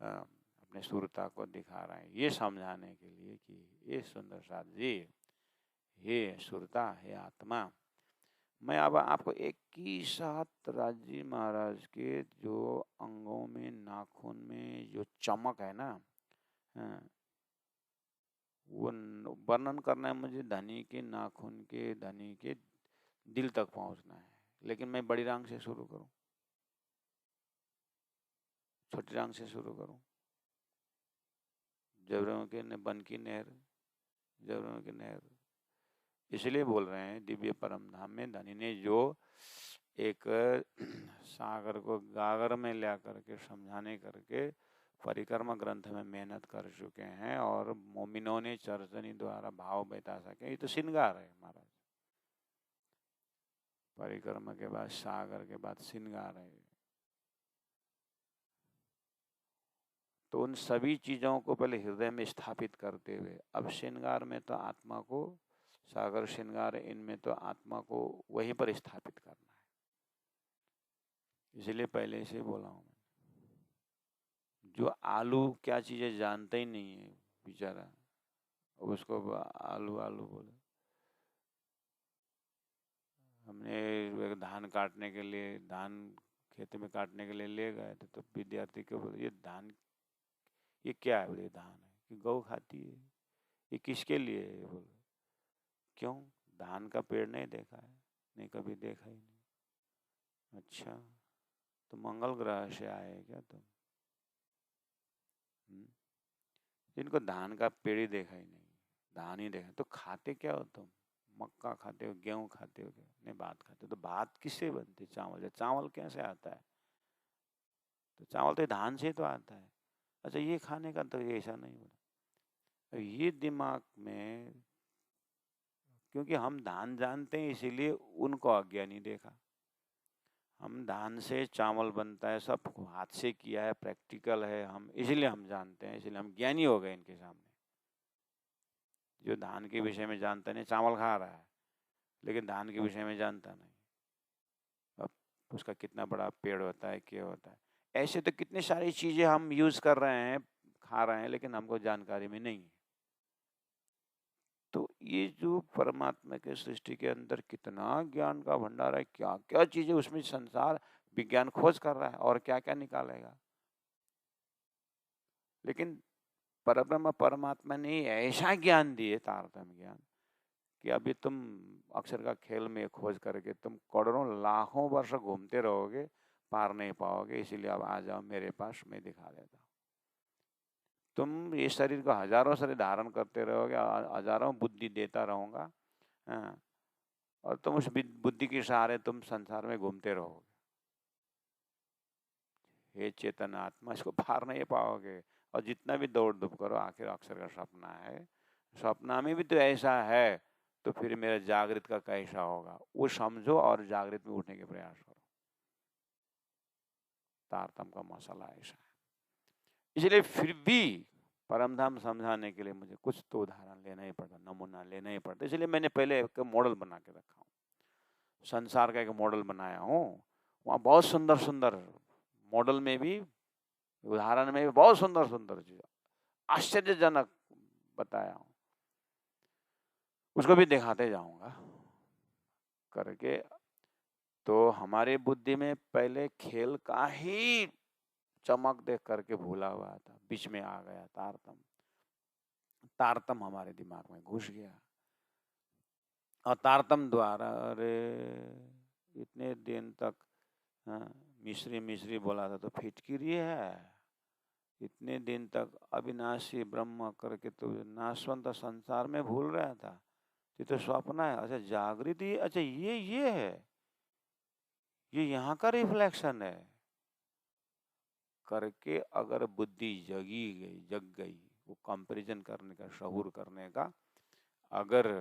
अपने सुरता को दिखा रहा है, ये समझाने के लिए कि ये सुंदर साथ जी, ये सुरता है आत्मा। मैं अब आपको एक ही साथ राजी महाराज के जो अंगों में, नाखून में जो चमक है ना, वो वर्णन करना है मुझे। धनी के नाखून के, धनी के दिल तक पहुंचना है। लेकिन मैं बड़ी रंग से शुरू करूं, छोटी रंग से शुरू करूं? जबरों के बन की नहर, जबरों की नहर इसलिए बोल रहे हैं दिव्य परम धाम में धनी ने जो एक सागर को गागर में ला करके समझाने करके परिक्रमा ग्रंथ में मेहनत कर चुके हैं, और मोमिनों ने चर्चनी द्वारा भाव बता सके। ये तो श्रृंगार है महाराज। परिक्रमा के बाद सागर के बाद श्रृंगार है। तो उन सभी चीजों को पहले हृदय में स्थापित करते हुए अब श्रृंगार में तो आत्मा को, सागर श्रृंगार, इनमें तो आत्मा को वहीं पर स्थापित करना है। इसलिए पहले से बोला हूं मैं, जो आलू क्या चीजें जानते ही नहीं है बेचारा, उसको आलू आलू बोले। हमने धान काटने के लिए, धान खेत में काटने के लिए ले गए थे, तो विद्यार्थी को बोले ये धान, ये क्या है? बोले धान है कि गौ खाती है। ये किसके लिए है? बोले क्यों? धान का पेड़ नहीं देखा है? नहीं, कभी देखा ही नहीं। अच्छा, तो मंगल ग्रह से आए क्या तुम? जिनको धान का पेड़ ही देखा ही नहीं, धान ही देखा, तो खाते क्या हो तुम? मक्का खाते हो, गेहूं खाते हो क्या? नहीं, भात खाते हो। तो भात किससे बनती? चावल से। चावल कैसे आता है? तो चावल तो धान से तो आता है। अच्छा, ये खाने का तो ऐसा नहीं बोला। ये दिमाग में, क्योंकि हम धान जानते हैं इसीलिए उनको अज्ञानी देखा। हम धान से चावल बनता है, सब हाथ से किया है, प्रैक्टिकल है, हम इसलिए हम जानते हैं, इसलिए हम ज्ञानी हो गए इनके सामने। जो धान के विषय में जानता नहीं, चावल खा रहा है लेकिन धान के विषय में जानता नहीं, अब उसका कितना बड़ा पेड़ होता है, क्या होता है। ऐसे तो कितनी सारी चीजें हम यूज कर रहे हैं, खा रहे हैं, लेकिन हमको जानकारी में नहीं है। तो ये जो परमात्मा के सृष्टि के अंदर कितना ज्ञान का भंडार है, क्या क्या चीजें उसमें संसार विज्ञान खोज कर रहा है और क्या क्या निकालेगा। लेकिन परब्रह्म परमात्मा ने ऐसा ज्ञान दिए, तारतम्य ज्ञान, कि अभी तुम अक्षर का खेल में खोज करके तुम करोड़ों लाखों वर्ष घूमते रहोगे, पार नहीं पाओगे। इसीलिए अब आ जाओ मेरे पास, मैं दिखा देता हूँ। तुम ये शरीर को हजारों शरीर धारण करते रहोगे, हजारों बुद्धि देता रहूंगा, और तुम उस बुद्धि के सहारे तुम संसार में घूमते रहोगे। हे चेतन आत्मा, इसको पार नहीं पाओगे। और जितना भी दौड़ धूप करो, आखिर अक्षर का सपना है। सपना में भी तो ऐसा है, तो फिर मेरा जागृत का कैसा होगा? वो समझो और जागृत में उठने के प्रयास करो। तारतम का मसला ऐसा है। इसलिए फिर भी परमधाम समझाने के लिए मुझे कुछ तो उदाहरण लेना ही पड़ता, नमूना लेना ही पड़ता। इसलिए मैंने पहले एक मॉडल बना के रखा हूँ, संसार का एक मॉडल बनाया हूँ। वहाँ बहुत सुंदर सुंदर मॉडल में भी, उदाहरण में भी बहुत सुंदर सुंदर चीज, आश्चर्यजनक बताया हूँ। उसको भी दिखाते जाऊंगा करके। तो हमारे बुद्धि में पहले खेल का ही चमक देख करके भूला हुआ था, बीच में आ गया तारतम। तारतम हमारे दिमाग में घुस गया, और तारतम द्वारा, अरे इतने दिन तक हाँ, मिश्री मिश्री बोला था तो फिटकिरी है। इतने दिन तक अविनाशी ब्रह्म करके तो नाशवंत संसार में भूल रहा था। ये तो स्वप्न है। अच्छा जागृति, अच्छा ये है, ये यहाँ का रिफ्लेक्शन है करके अगर बुद्धि जग गई, वो कंपैरिजन करने का, शहूर करने का अगर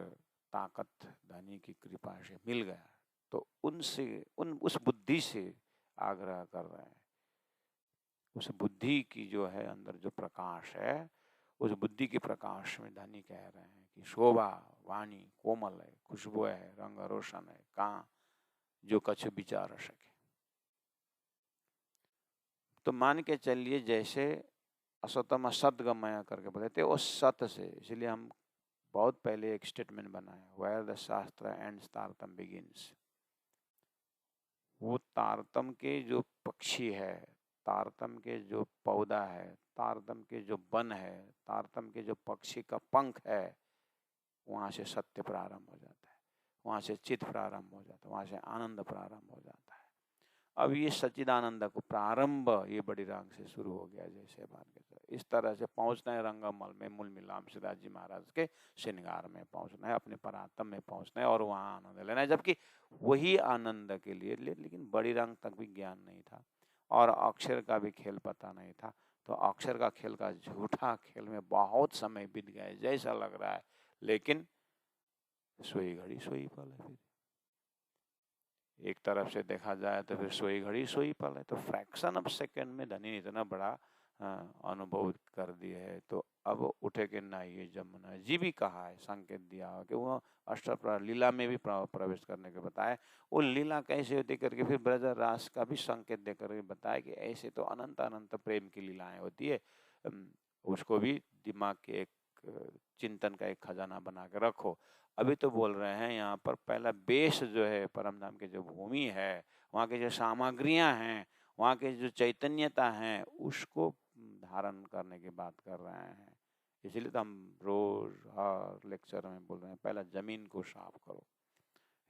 ताकत धनी की कृपा से मिल गया, तो उनसे उस बुद्धि से आग्रह कर रहे हैं। उस बुद्धि की जो है अंदर जो प्रकाश है, उस बुद्धि के प्रकाश में धनी कह रहे हैं कि शोभा वाणी कोमल है, खुशबू है, रंग रोशन है, कहाँ जो कछु विचार सके। तो मान के चलिए जैसे असतम सदगमय करके बोले थे, उस सत से, इसलिए हम बहुत पहले एक स्टेटमेंट बनाए, वेयर द शास्त्र एंड्स तारतम बिगिंस। वो तारतम के जो पक्षी है, तारतम के जो पौधा है, तारतम के जो वन है, तारतम के जो पक्षी का पंख है, वहाँ से सत्य प्रारंभ हो जाता है, वहाँ से चित्त प्रारंभ हो जाता है, वहाँ से आनंद प्रारंभ हो जाता है। अब ये सच्चिदानंद को प्रारंभ ये बड़ी रंग से शुरू हो गया, जैसे मान के इस तरह से पहुंचना है रंगमल में, मूल मिलाम सिराज जी महाराज के श्रृंगार में पहुंचना है, अपने परात्म में पहुंचना है और वहाँ आनंद लेना है। जबकि वही आनंद के लिए लेकिन बड़ी रंग तक भी ज्ञान नहीं था और अक्षर का भी खेल पता नहीं था। तो अक्षर का खेल का झूठा खेल में बहुत समय बीत गया जैसा लग रहा है, लेकिन सोई घड़ी सोई पल है। फिर एक तरफ से देखा जाए तो फिर सोई घड़ी सोई पल है। तो फ्रैक्शन ऑफ सेकंड में धनी ने इतना बड़ा अनुभव कर दिया है। तो अब उठे के ना ये जमुना जी भी कहा है, संकेत दिया कि वो अष्टप्रहर लीला में भी प्रवेश करने के बताए। वो लीला कैसे होती करके फिर ब्रज रास का भी संकेत दे करके बताया कि ऐसे तो अनंत अनंत प्रेम की लीलाएं होती है। उसको भी दिमाग के एक चिंतन का एक खजाना बना के रखो। अभी तो बोल रहे हैं यहाँ पर पहला बेस जो है परम धाम की जो भूमि है, वहाँ की जो सामग्रियाँ हैं, वहाँ की जो चैतन्यता है, उसको धारण करने की बात कर रहे हैं। इसलिए तो हम रोज हर लेक्चर में बोल रहे हैं पहला जमीन को साफ करो,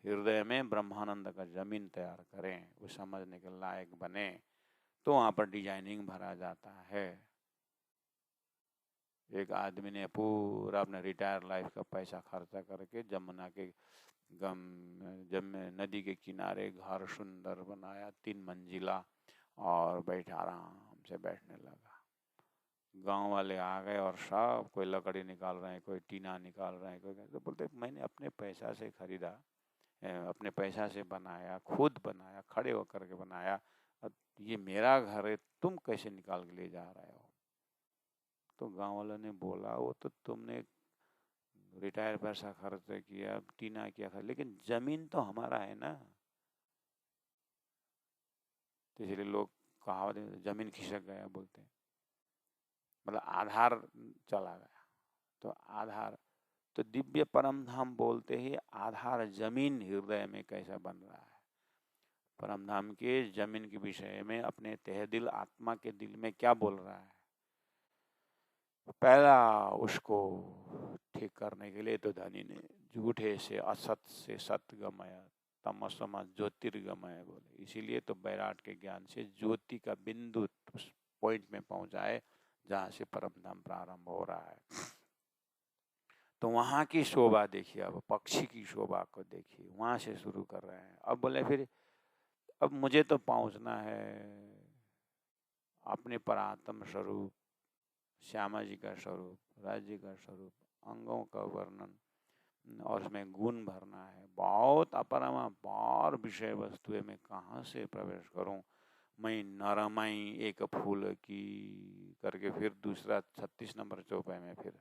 हृदय में ब्रह्मानंद का जमीन तैयार करें, वो समझने के लायक बने, तो वहाँ पर डिजाइनिंग भरा जाता है। एक आदमी ने पूरा अपने रिटायर लाइफ का पैसा खर्चा करके जमुना के नदी के किनारे घर सुंदर बनाया, 3 मंजिला, और बैठा आराम से बैठने लगा। गांव वाले आ गए और सब कोई लकड़ी निकाल रहे हैं, कोई टीना निकाल रहे हैं, कोई तो बोलते मैंने अपने पैसा से खरीदा, अपने पैसा से बनाया, खुद बनाया, खड़े होकर के बनाया, ये मेरा घर है, तुम कैसे निकाल के ले जा रहे हो? तो गांव वालों ने बोला वो तो तुमने रिटायर पैसा खर्च किया, टीना किया, लेकिन जमीन तो हमारा है ना। तो इसलिए लोग कहावत जमीन खिसक गया बोलते हैं, मतलब आधार चला गया। तो आधार तो दिव्य परम धाम बोलते ही आधार जमीन हृदय में कैसा बन रहा है। परम धाम के जमीन के विषय में अपने तहे दिल आत्मा के दिल में क्या बोल रहा है, पहला उसको ठीक करने के लिए तो धनी ने झूठे से असत से सत गमाया, तमसमा ज्योतिर्गमय बोले। इसीलिए तो बैराट के ज्ञान से ज्योति का बिंदु उस पॉइंट में पहुंचाए जहां से परम धाम प्रारंभ हो रहा है। तो वहां की शोभा देखिए, अब पक्षी की शोभा को देखिए, वहां से शुरू कर रहे हैं। अब बोले फिर अब मुझे तो पहुंचना है अपने परात्म स्वरूप, श्यामा जी का स्वरूप, राज्य का स्वरूप, अंगों का वर्णन और उसमें गुण भरना है। बहुत अपरमापार विषय वस्तु में कहाँ से प्रवेश करूं? मैं नरमई एक फूल की करके फिर दूसरा 36 नंबर चौपाई में फिर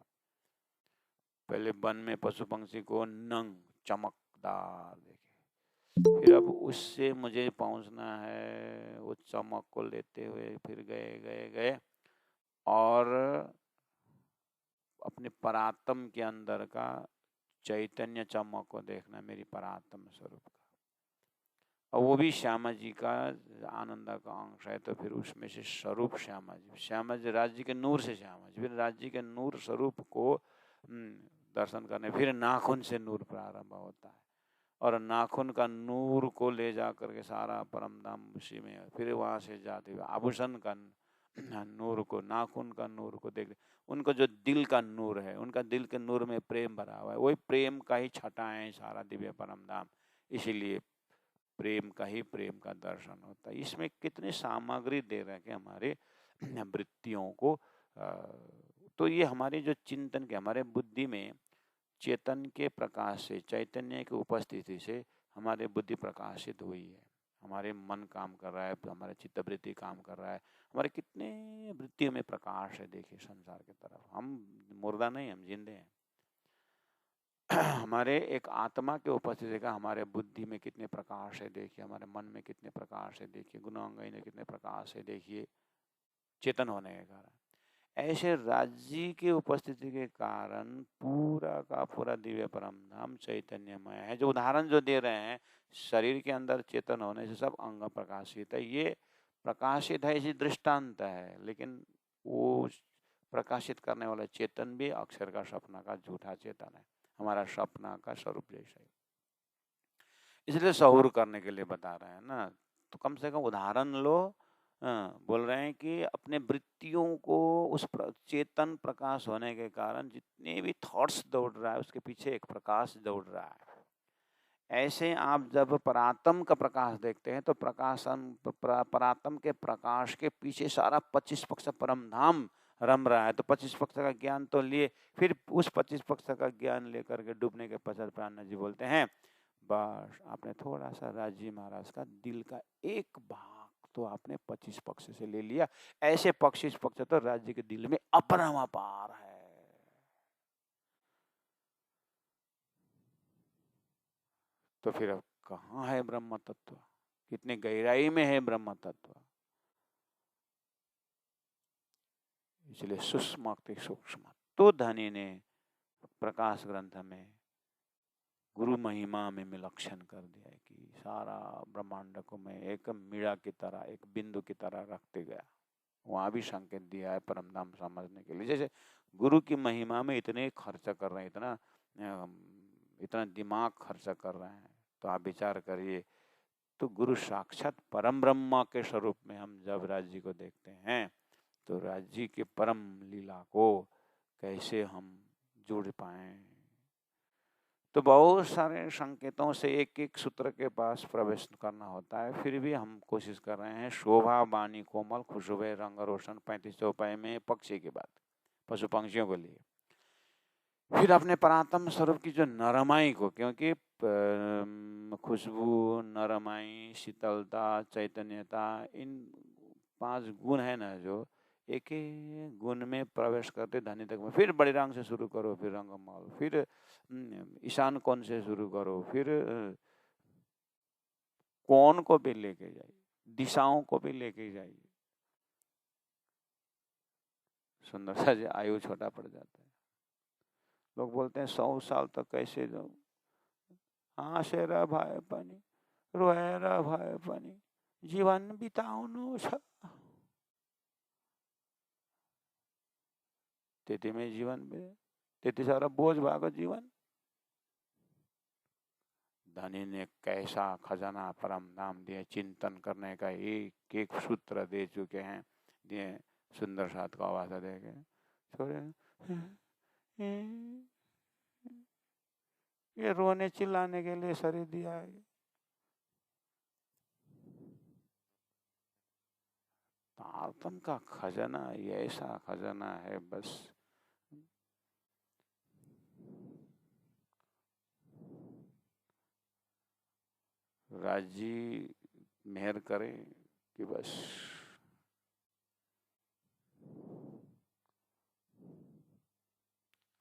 पहले वन में पशु पंक्षी को नंग चमकदार देखे, फिर अब उससे मुझे पहुंचना है वो चमक को लेते हुए फिर गए गए गए और अपने परात्म के अंदर का चैतन्य चमक को देखना, मेरी परात्म स्वरूप का। और वो भी श्यामा जी का आनंद का अंश है। तो फिर उसमें से स्वरूप श्यामा जी राज्य के नूर से श्यामा जी, फिर राज्य के नूर स्वरूप को दर्शन करने, फिर नाखून से नूर प्रारंभ होता है। और नाखून का नूर को ले जा करके सारा परम धाम उसी में है। फिर वहाँ से जाते हुए आभूषण का नूर को, नाखून का नूर को देख, उनको जो दिल का नूर है, उनका दिल के नूर में प्रेम भरा हुआ है, वही प्रेम का ही छटा है सारा दिव्य परम धाम। इसीलिए प्रेम का ही प्रेम का दर्शन होता है। इसमें कितनी सामग्री दे रहे हैं कि हमारे वृत्तियों को तो ये हमारे जो चिंतन के, हमारे बुद्धि में चेतन के प्रकाश से, चैतन्य की उपस्थिति से हमारे बुद्धि प्रकाशित हुई है। हमारे मन काम कर रहा है, हमारे चित्तवृत्ति काम कर रहा है, हमारे कितने वृत्तियों में प्रकाश है। देखिए संसार की तरफ, हम मुर्दा नहीं, हम जिंदे हैं। हमारे एक आत्मा के उपस्थिति का हमारे बुद्धि में कितने प्रकाश है देखिए, हमारे मन में कितने प्रकाश है देखिए, गुणांगई में कितने प्रकाश है देखिए, चेतन होने के कारण। ऐसे राज्य की उपस्थिति के कारण पूरा का पूरा दिव्य परम धाम चैतन्यमय है। जो उदाहरण जो दे रहे हैं, शरीर के अंदर चेतन होने से सब अंग प्रकाशित है, ये प्रकाशित है, इसी दृष्टांत है। लेकिन वो प्रकाशित करने वाला चेतन भी अक्षर का सपना का झूठा चेतन है, हमारा सपना का स्वरूप जैसा ही। इसलिए सहूर करने के लिए बता रहे हैं ना, तो कम से कम उदाहरण लो। बोल रहे हैं कि अपने वृत्तियों को उस चेतन प्रकाश होने के कारण जितने भी थॉट्स दौड़ रहा है उसके पीछे एक प्रकाश दौड़ रहा है। ऐसे आप जब परात्म का प्रकाश देखते हैं तो परात्म के प्रकाश के पीछे सारा 25 पक्ष परम धाम रम रहा है। तो 25 पक्ष का ज्ञान तो लिए, फिर उस 25 पक्ष का ज्ञान लेकर के डूबने के पश्चात प्राण जी बोलते हैं, बस आपने थोड़ा सा राजी महाराज का दिल का एक भाग तो आपने 25 पक्ष से ले लिया। ऐसे 25 पक्ष तो राज्य के दिल में अपरमापार है। तो फिर अब कहाँ है ब्रह्म तत्व, कितने गहराई में है ब्रह्म तत्व। इसलिए सूक्ष्म सूक्ष्म तो धनी ने प्रकाश ग्रंथ में गुरु महिमा में विलक्षण कर दिया है कि सारा ब्रह्मांड को मैं एक मीड़ा की तरह, एक बिंदु की तरह रखते गया। वहाँ भी संकेत दिया है परम धाम समझने के लिए। जैसे गुरु की महिमा में इतने खर्च कर रहे हैं, इतना दिमाग खर्च कर रहे हैं, तो आप विचार करिए, तो गुरु साक्षात परम ब्रह्म के स्वरूप में हम जब राज्य को देखते हैं तो राज्य के परम लीला को कैसे हम जुड़ पाए। तो बहुत सारे संकेतों से एक एक सूत्र के पास प्रवेश करना होता है, फिर भी हम कोशिश कर रहे हैं। शोभा बानी कोमल खुशबू रंग रोशन 35 चौपाई में पक्षी की बात, पशु पंक्षियों को लिए। फिर अपने परात्म स्वरूप की जो नरमाई को, क्योंकि खुशबू, नरमाई, शीतलता, चैतन्यता, इन 5 गुण है ना, जो एक एक गुण में प्रवेश करते धनी तक में। फिर बड़े रंग से शुरू करो, फिर रंगमल, फिर ईशान कोण से शुरू करो, फिर कोण को भी लेके जाइए, दिशाओं को भी लेके जाइए। सुंदरता जी आयु छोटा पड़ जाता है। लोग बोलते हैं 100 साल तक कैसे जाऊं, हाँसे रह भाई पानी, रोए रह भाई पानी, जीवन बिताउनु छ, त्यति में जीवन में त्यति सारा बोझ भएको जीवन। धनी ने कैसा खजाना परम धाम दिए, चिंतन करने का एक एक सूत्र दे चुके हैं, दिए। सुंदर साथ को आवाज देके छोड़े, ये रोने चिल्लाने के लिए शरीर दिया है। आत्म का खजाना ये ऐसा खजाना है, बस राजी मेहर करे कि बस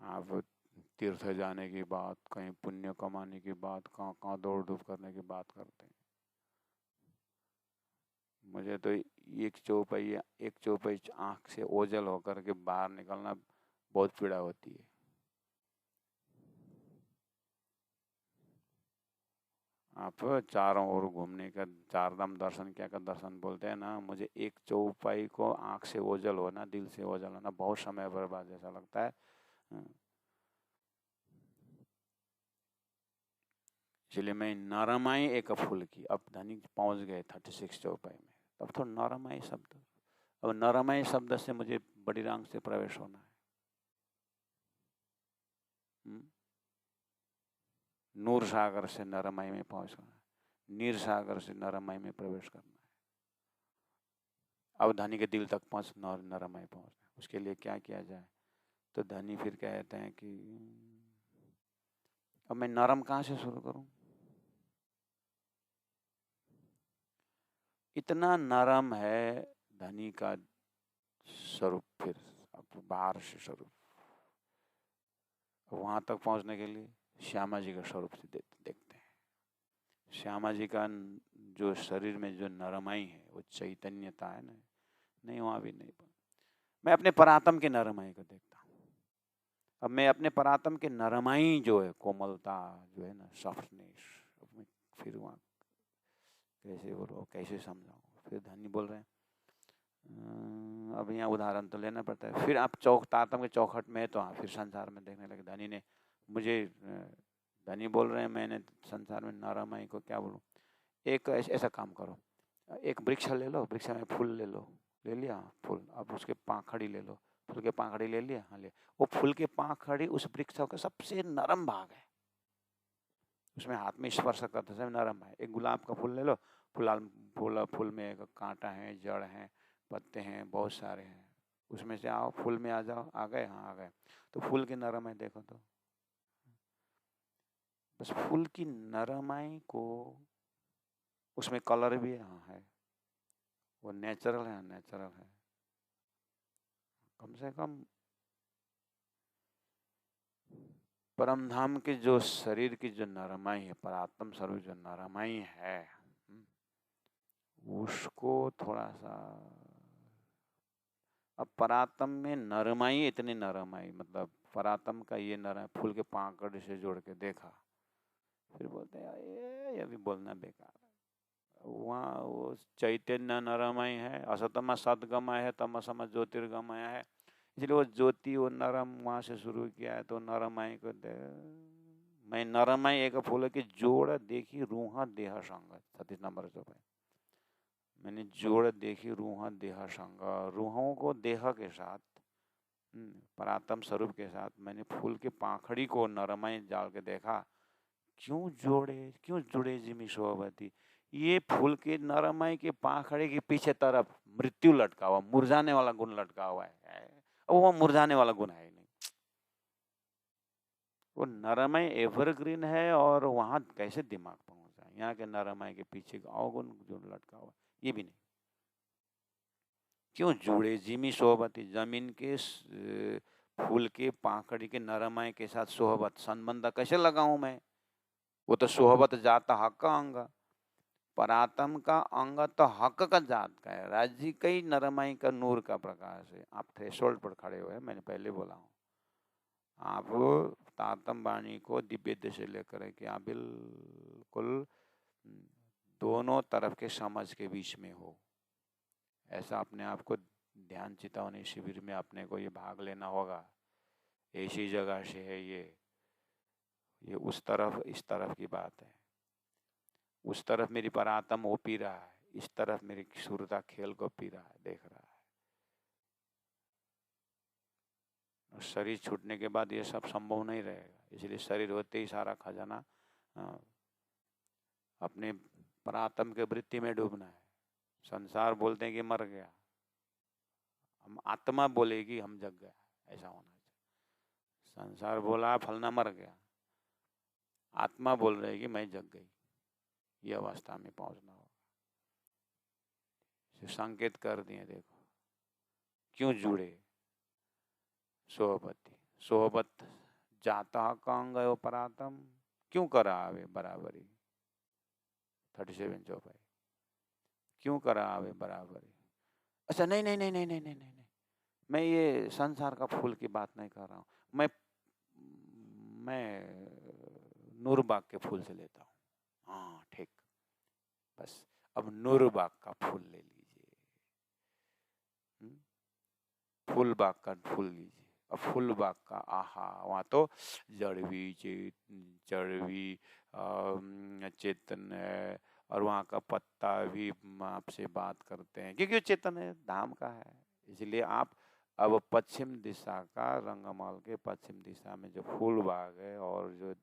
आप तीर्थ जाने की बात, कहीं पुण्य कमाने की बात, कहाँ कहाँ दौड़ धूप करने की बात करते हैं। मुझे तो एक चौपाई आँख से ओझल होकर के बाहर निकलना बहुत पीड़ा होती है। आप चारों ओर घूमने का, चारधाम दर्शन क्या का दर्शन बोलते हैं ना, मुझे एक चौपाई को आँख से ओझल होना, दिल से ओझल होना बहुत समय बर्बाद जैसा लगता है। इसलिए मैं नरमाई एक फूल की, अब धनी पहुंच गए 36 चौपाई में, तब तो नरमाई शब्द, अब नरमाई शब्द से मुझे बड़ी रांग से प्रवेश होना है। नूर सागर से नरमाई में पहुंचना है, नीर सागर से नरमाई में प्रवेश करना है। अब धनी के दिल तक पहुंच नरमाई पहुंचना है, उसके लिए क्या किया जाए? तो धनी फिर कहते हैं कि अब मैं नरम कहाँ से शुरू करूं? इतना नरम है धनी का स्वरूप, फिर अब बाहर से स्वरूप, वहां तक पहुंचने के लिए श्यामा जी का स्वरूप से देखते हैं। श्यामा जी का जो शरीर में जो नरमाई है, वो चैतन्यता है ना, नहीं वहां भी नहीं। मैं अपने परात्म के नरमाई को देखता हूँ। अब मैं अपने परात्म के नरमाई जो है, कोमलता जो है ना, सॉफ्टनेस, फिर वहाँ कैसे बोलो, कैसे समझाऊँ? फिर धनी बोल रहे हैं, अब यहाँ उदाहरण तो लेना पड़ता है। फिर आप तात्म के चौखट में है तो हाँ, फिर संसार में देखने लगे। धनी ने मुझे, धनी बोल रहे हैं मैंने संसार में नरमाई को क्या बोलूँ? एक ऐसा काम करो, एक वृक्ष ले लो, वृक्ष में फूल ले लो, ले लिया फूल, अब उसके पाखड़ी ले लो, फूल के पाखड़ी ले लिया, हाँ ले, वो फूल के पाखड़ी उस वृक्ष का सबसे नरम भाग है, उसमें हाथ में स्पर्श करते समय नरम है। एक गुलाब का फूल ले लो, फूल में एक कांटा है, जड़ है, पत्ते हैं, बहुत सारे हैं, उसमें से आओ फूल में आ जाओ, आ गए, हाँ आ गए, तो फूल की नरम है देखो तो। बस फूल की नरमाई को, उसमें कलर भी है, हाँ है, वो नेचुरल है, नेचुरल है। कम से कम परम धाम के जो शरीर की जो नरमाई है, परात्म स्वरूप जो नरमाई है, उसको थोड़ा सा, अब परात्म में नरमाई, इतनी नरमाई, मतलब परात्म का ये नरम फूल के पाकड़ से जोड़ के देखा, फिर बोलते हैं ये भी बोलना बेकार है। वहाँ वो चैतन्य नरमय है, असतमा सदगमय है, तमसम ज्योतिर्गमय है, इसलिए वो ज्योति, वो नरम वहाँ से शुरू किया है, तो नरमय को मैं नरमय एक फूल की जोड़ देखी रूहा देह संग, 36 नंबर जो है, मैंने जोड़ देखी रूहा देह संग, रूहों को देह के साथ, परात्म स्वरूप के साथ, मैंने फूल के पाखड़ी को नरमय जाल के देखा। क्यों जुड़े जिमी शोभती, ये फूल के नरमय के पाखड़े के पीछे तरफ मृत्यु लटका हुआ, मुरझाने वाला गुण लटका हुआ है। अब वो मुरझाने वाला गुण है ही नहीं, वो नरमय एवरग्रीन है, और वहां कैसे दिमाग पहुंच जाए? यहाँ के नरमय के पीछे अवगुण जो लटका हुआ, ये भी नहीं। क्यों जुड़े जिमी सोहबती, जमीन के फूल के पाखड़ी के नरमय के साथ सोहबत संबंध कैसे लगाऊं मैं? वो तो सोहबत जाता हक का अंग, परात्म का अंग तो हक का जात का है, राज्य का ही नरमाई का नूर का प्रकाश है। आप थ्रेशोल्ड पर खड़े हुए हैं, मैंने पहले बोला हूँ, आप तातम वाणी को दिव्य से लेकर के आप बिल्कुल दोनों तरफ के समझ के बीच में हो, ऐसा अपने आप को ध्यान चितावनी शिविर में अपने को ये भाग लेना होगा। ऐसी जगह से है ये उस तरफ इस तरफ की बात है, उस तरफ मेरी परात्म वो पी रहा है, इस तरफ मेरी सुरता खेल को पी रहा है, देख रहा है। शरीर छूटने के बाद ये सब संभव नहीं रहेगा, इसलिए शरीर होते ही सारा खजाना अपने परात्म के वृत्ति में डूबना है। संसार बोलते हैं कि मर गया, हम आत्मा बोलेगी हम जग गया, ऐसा होना चाहिए। संसार बोला फलना मर गया, आत्मा बोल रही कि मैं जग गई, ये अवस्था में पहुंचना होगा। संकेत कर दिए, देखो क्यों जुड़े सोहबती, सोहबत जाता कांग परातम, क्यों करा आवे बराबरी, 37 चौपाई, क्यों करा आवे बराबरी। अच्छा नहीं नहीं नहीं नहीं नहीं नहीं नहीं, मैं ये संसार का फूल की बात नहीं कर रहा हूँ, मैं नूरबाग के फूल से लेता हूँ। हाँ ठीक, बस अब नूरबाग का फूल ले लीजिए, फूल बाग का फूल लीजिए, फूल बाग का आहा, वहाँ तो जड़ भी चेतन है, और वहाँ का पत्ता भी आपसे बात करते हैं क्योंकि वो चेतन है, धाम का है। इसलिए आप अब पश्चिम दिशा का, रंगमहल के पश्चिम दिशा में जो फूल बाग है और जो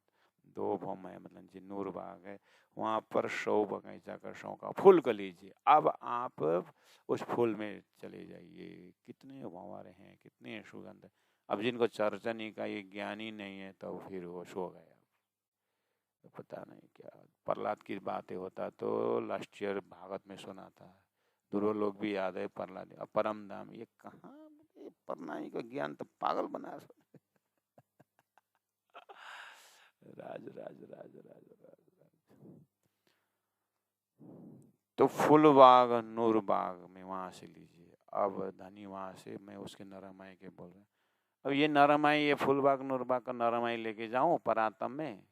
दो भम है, मतलब जी नूर बाग है, वहाँ पर 100 बगीचा का 100 का फूल कर लीजिए। अब आप उस फूल में चले जाइए, कितने भंवरे हैं, कितने सुगंध है। अब जिनको चर्चा नहीं का, ये ज्ञानी नहीं है, तो फिर वो सो गए। तो पता नहीं क्या प्रहलाद की बातें होता तो लास्ट ईयर भागवत में सुना था, ध्रुव लोग भी याद है प्रहलाद। अब परम धाम ये कहाँ, परनाई का ज्ञान तो पागल बना राज राज राज राज राज। तो फूल बाग नूर बाग में वहां से लीजिए। अब धनी वहां से मैं उसके नरमाई के बोल रहे हैं। अब ये नरमाई, ये फूल बाग नूर बाग का नरमाई लेके जाऊं परातम में,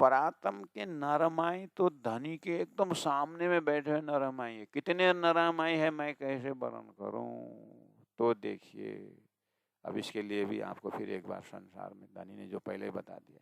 परातम के नरमाई तो धनी के एकदम सामने में बैठे हुए नरमाई है। कितने नरमाई है मैं कैसे वर्णन करूं। तो देखिए, अब इसके लिए भी आपको फिर एक बार संसार में धनी ने जो पहले बता दिया,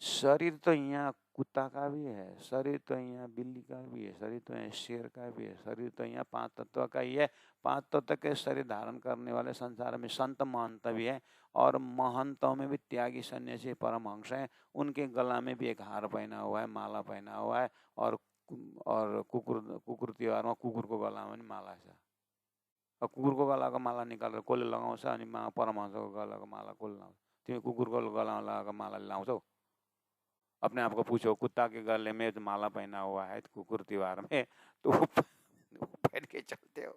शरीर तो यहाँ कुत्ता का भी है, शरीर तो यहाँ बिल्ली का भी है, शरीर तो यहाँ शेर का भी है, शरीर तो यहाँ 5 तत्व का ही है। 5 तत्व के शरीर धारण करने वाले संसार में संत महंत भी है, और महंतों में भी त्यागी सन्यासी परमहंस है। उनके गला में भी एक हार पहना हुआ है, माला पहना हुआ है, और कुकुर त्योहार में कुकुर को गला में माला छ। अब कुकुर को गला का माला निकालेर कसले लगाउँछ, अनि परमहंसको गलाको माला कसले लगाउँछ? तिमी कुकुरको गलामा लगाएको माला लाउँछौ? अपने आप को पूछो, कुत्ता के गले में तो माला पहना हुआ है कुकुर त्योहार में, तो पहन के चलते हो?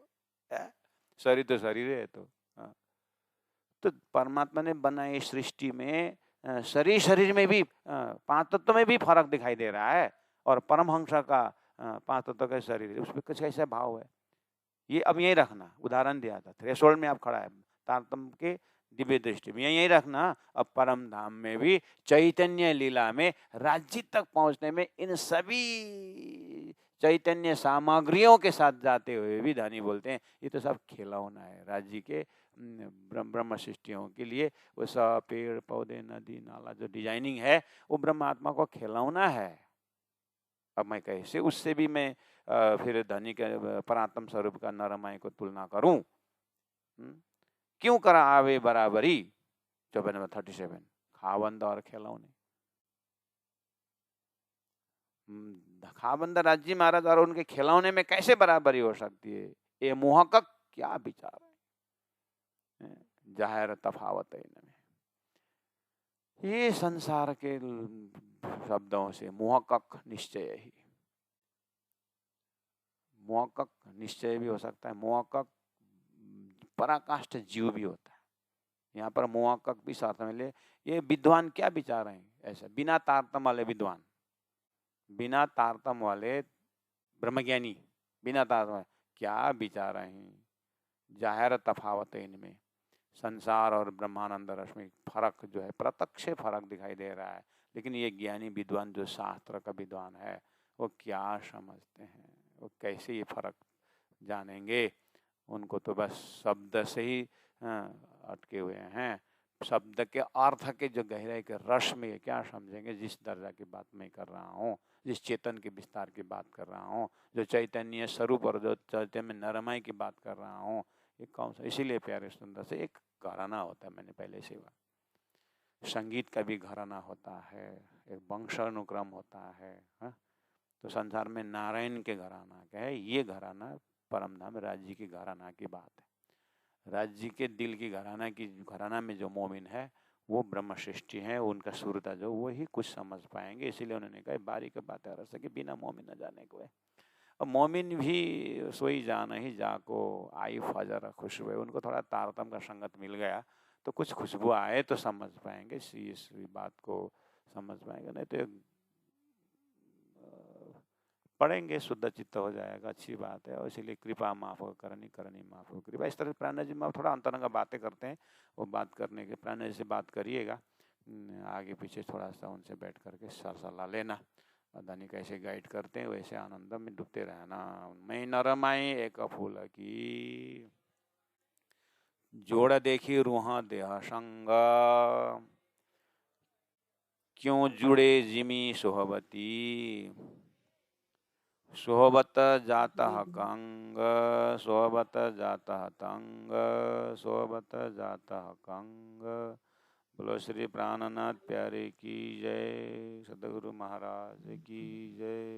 शरीर तो शरीर है। तो परमात्मा ने बनाई सृष्टि में शरीर शरीर में भी 5 तत्व में भी फर्क दिखाई दे रहा है, और परमहंस का 5 तत्व का शरीर है, उसमें कुछ ऐसा भाव है। ये अब यही रखना, उदाहरण दिया था, थ्रेशोल्ड में आप खड़ा है तारतम्य के दिव्य दृष्टि में, यही रखना। अब परम धाम में भी चैतन्य लीला में राज्य तक पहुंचने में इन सभी चैतन्य सामग्रियों के साथ जाते हुए भी धनी बोलते हैं ये तो सब खिलौना है। राज्य के ब्रह्म सृष्टियों के लिए वो सब पेड़ पौधे नदी नाला जो डिजाइनिंग है वो ब्रह्म आत्मा को खिलौना है। अब मैं कैसे उससे भी मैं फिर धनी के परात्म स्वरूप का नरमाई को तुलना करूं? क्यों करा आवे बराबरी? 37 खाबंद और खिलौने। खाबंद राज्य महाराज और उनके खिलौने में कैसे बराबरी हो सकती है? ये मोहक क्या विचार है? जाहिर तफावत है इनमें। ये संसार के शब्दों से मोहक निश्चय ही, मोहक निश्चय भी हो सकता है, मोहक पराकाष्ठ जीव भी होता है। यहाँ पर मोहक भी साथ में ले। ये विद्वान क्या विचार हैं? ऐसा बिना तारतम वाले विद्वान, बिना तारतम वाले ब्रह्मज्ञानी, बिना तारतम क्या विचार हैं? जाहिर तफावत है इनमें। संसार और ब्रह्मानंद रस में फर्क जो है, प्रत्यक्ष फर्क दिखाई दे रहा है। लेकिन ये ज्ञानी विद्वान जो शास्त्र का विद्वान है वो क्या समझते हैं? वो कैसे ये फर्क जानेंगे? उनको तो बस शब्द से ही अटके हुए हैं। शब्द के अर्थ के जो गहराई के रस में क्या समझेंगे? जिस दर्जा की बात मैं कर रहा हूँ, जिस चेतन के विस्तार की बात कर रहा हूँ, जो चैतन्य स्वरूप और जो चैतन्य में नरमाई की बात कर रहा हूँ, ये कौन सा? इसीलिए प्यारे सुंदर से एक घराना होता है, मैंने पहले से कहा, संगीत का भी घराना होता है, एक वंशानुक्रम होता है। तो संसार में नारायण के घराना क्या है? ये घराना परमधाम राज्य की घराना की बात है। राज्य के दिल की घराना में जो मोमिन है वो ब्रह्म सृष्टि है, उनका सूरता जो वही कुछ समझ पाएंगे। इसीलिए उन्होंने कहा बारी के बातें रह सके बिना मोमिन न जाने को है। अब मोमिन भी सोई जान ही जाको आई फजर खुशबू, उनको थोड़ा तारतम का संगत मिल गया तो कुछ खुशबू आए तो समझ पाएंगे, इस बात को समझ पाएंगे, नहीं तो पढ़ेंगे शुद्ध चित्त हो जाएगा, अच्छी बात है। और इसीलिए कृपा माफ हो, करनी करनी माफ हो कृपा। इस तरह प्राण जी में थोड़ा अंतरंग बातें करते हैं, वो बात करने के प्राण जी से बात करिएगा, आगे पीछे थोड़ा सा उनसे बैठ करके सलाह लेना। पता नहीं कैसे गाइड करते हैं, वैसे आनंद में डूबते रहना। मैं नरमाई एक फूल की, जोड़ देखी रूह देह संग, क्यों जुड़े जिमी सोहबती, सोहबत जाता कंग, सोहबत जाता तंग, सोहबत जाता कंग। बोलो श्री प्राणनाथ प्यारे की जय, सदगुरु महाराज की जय।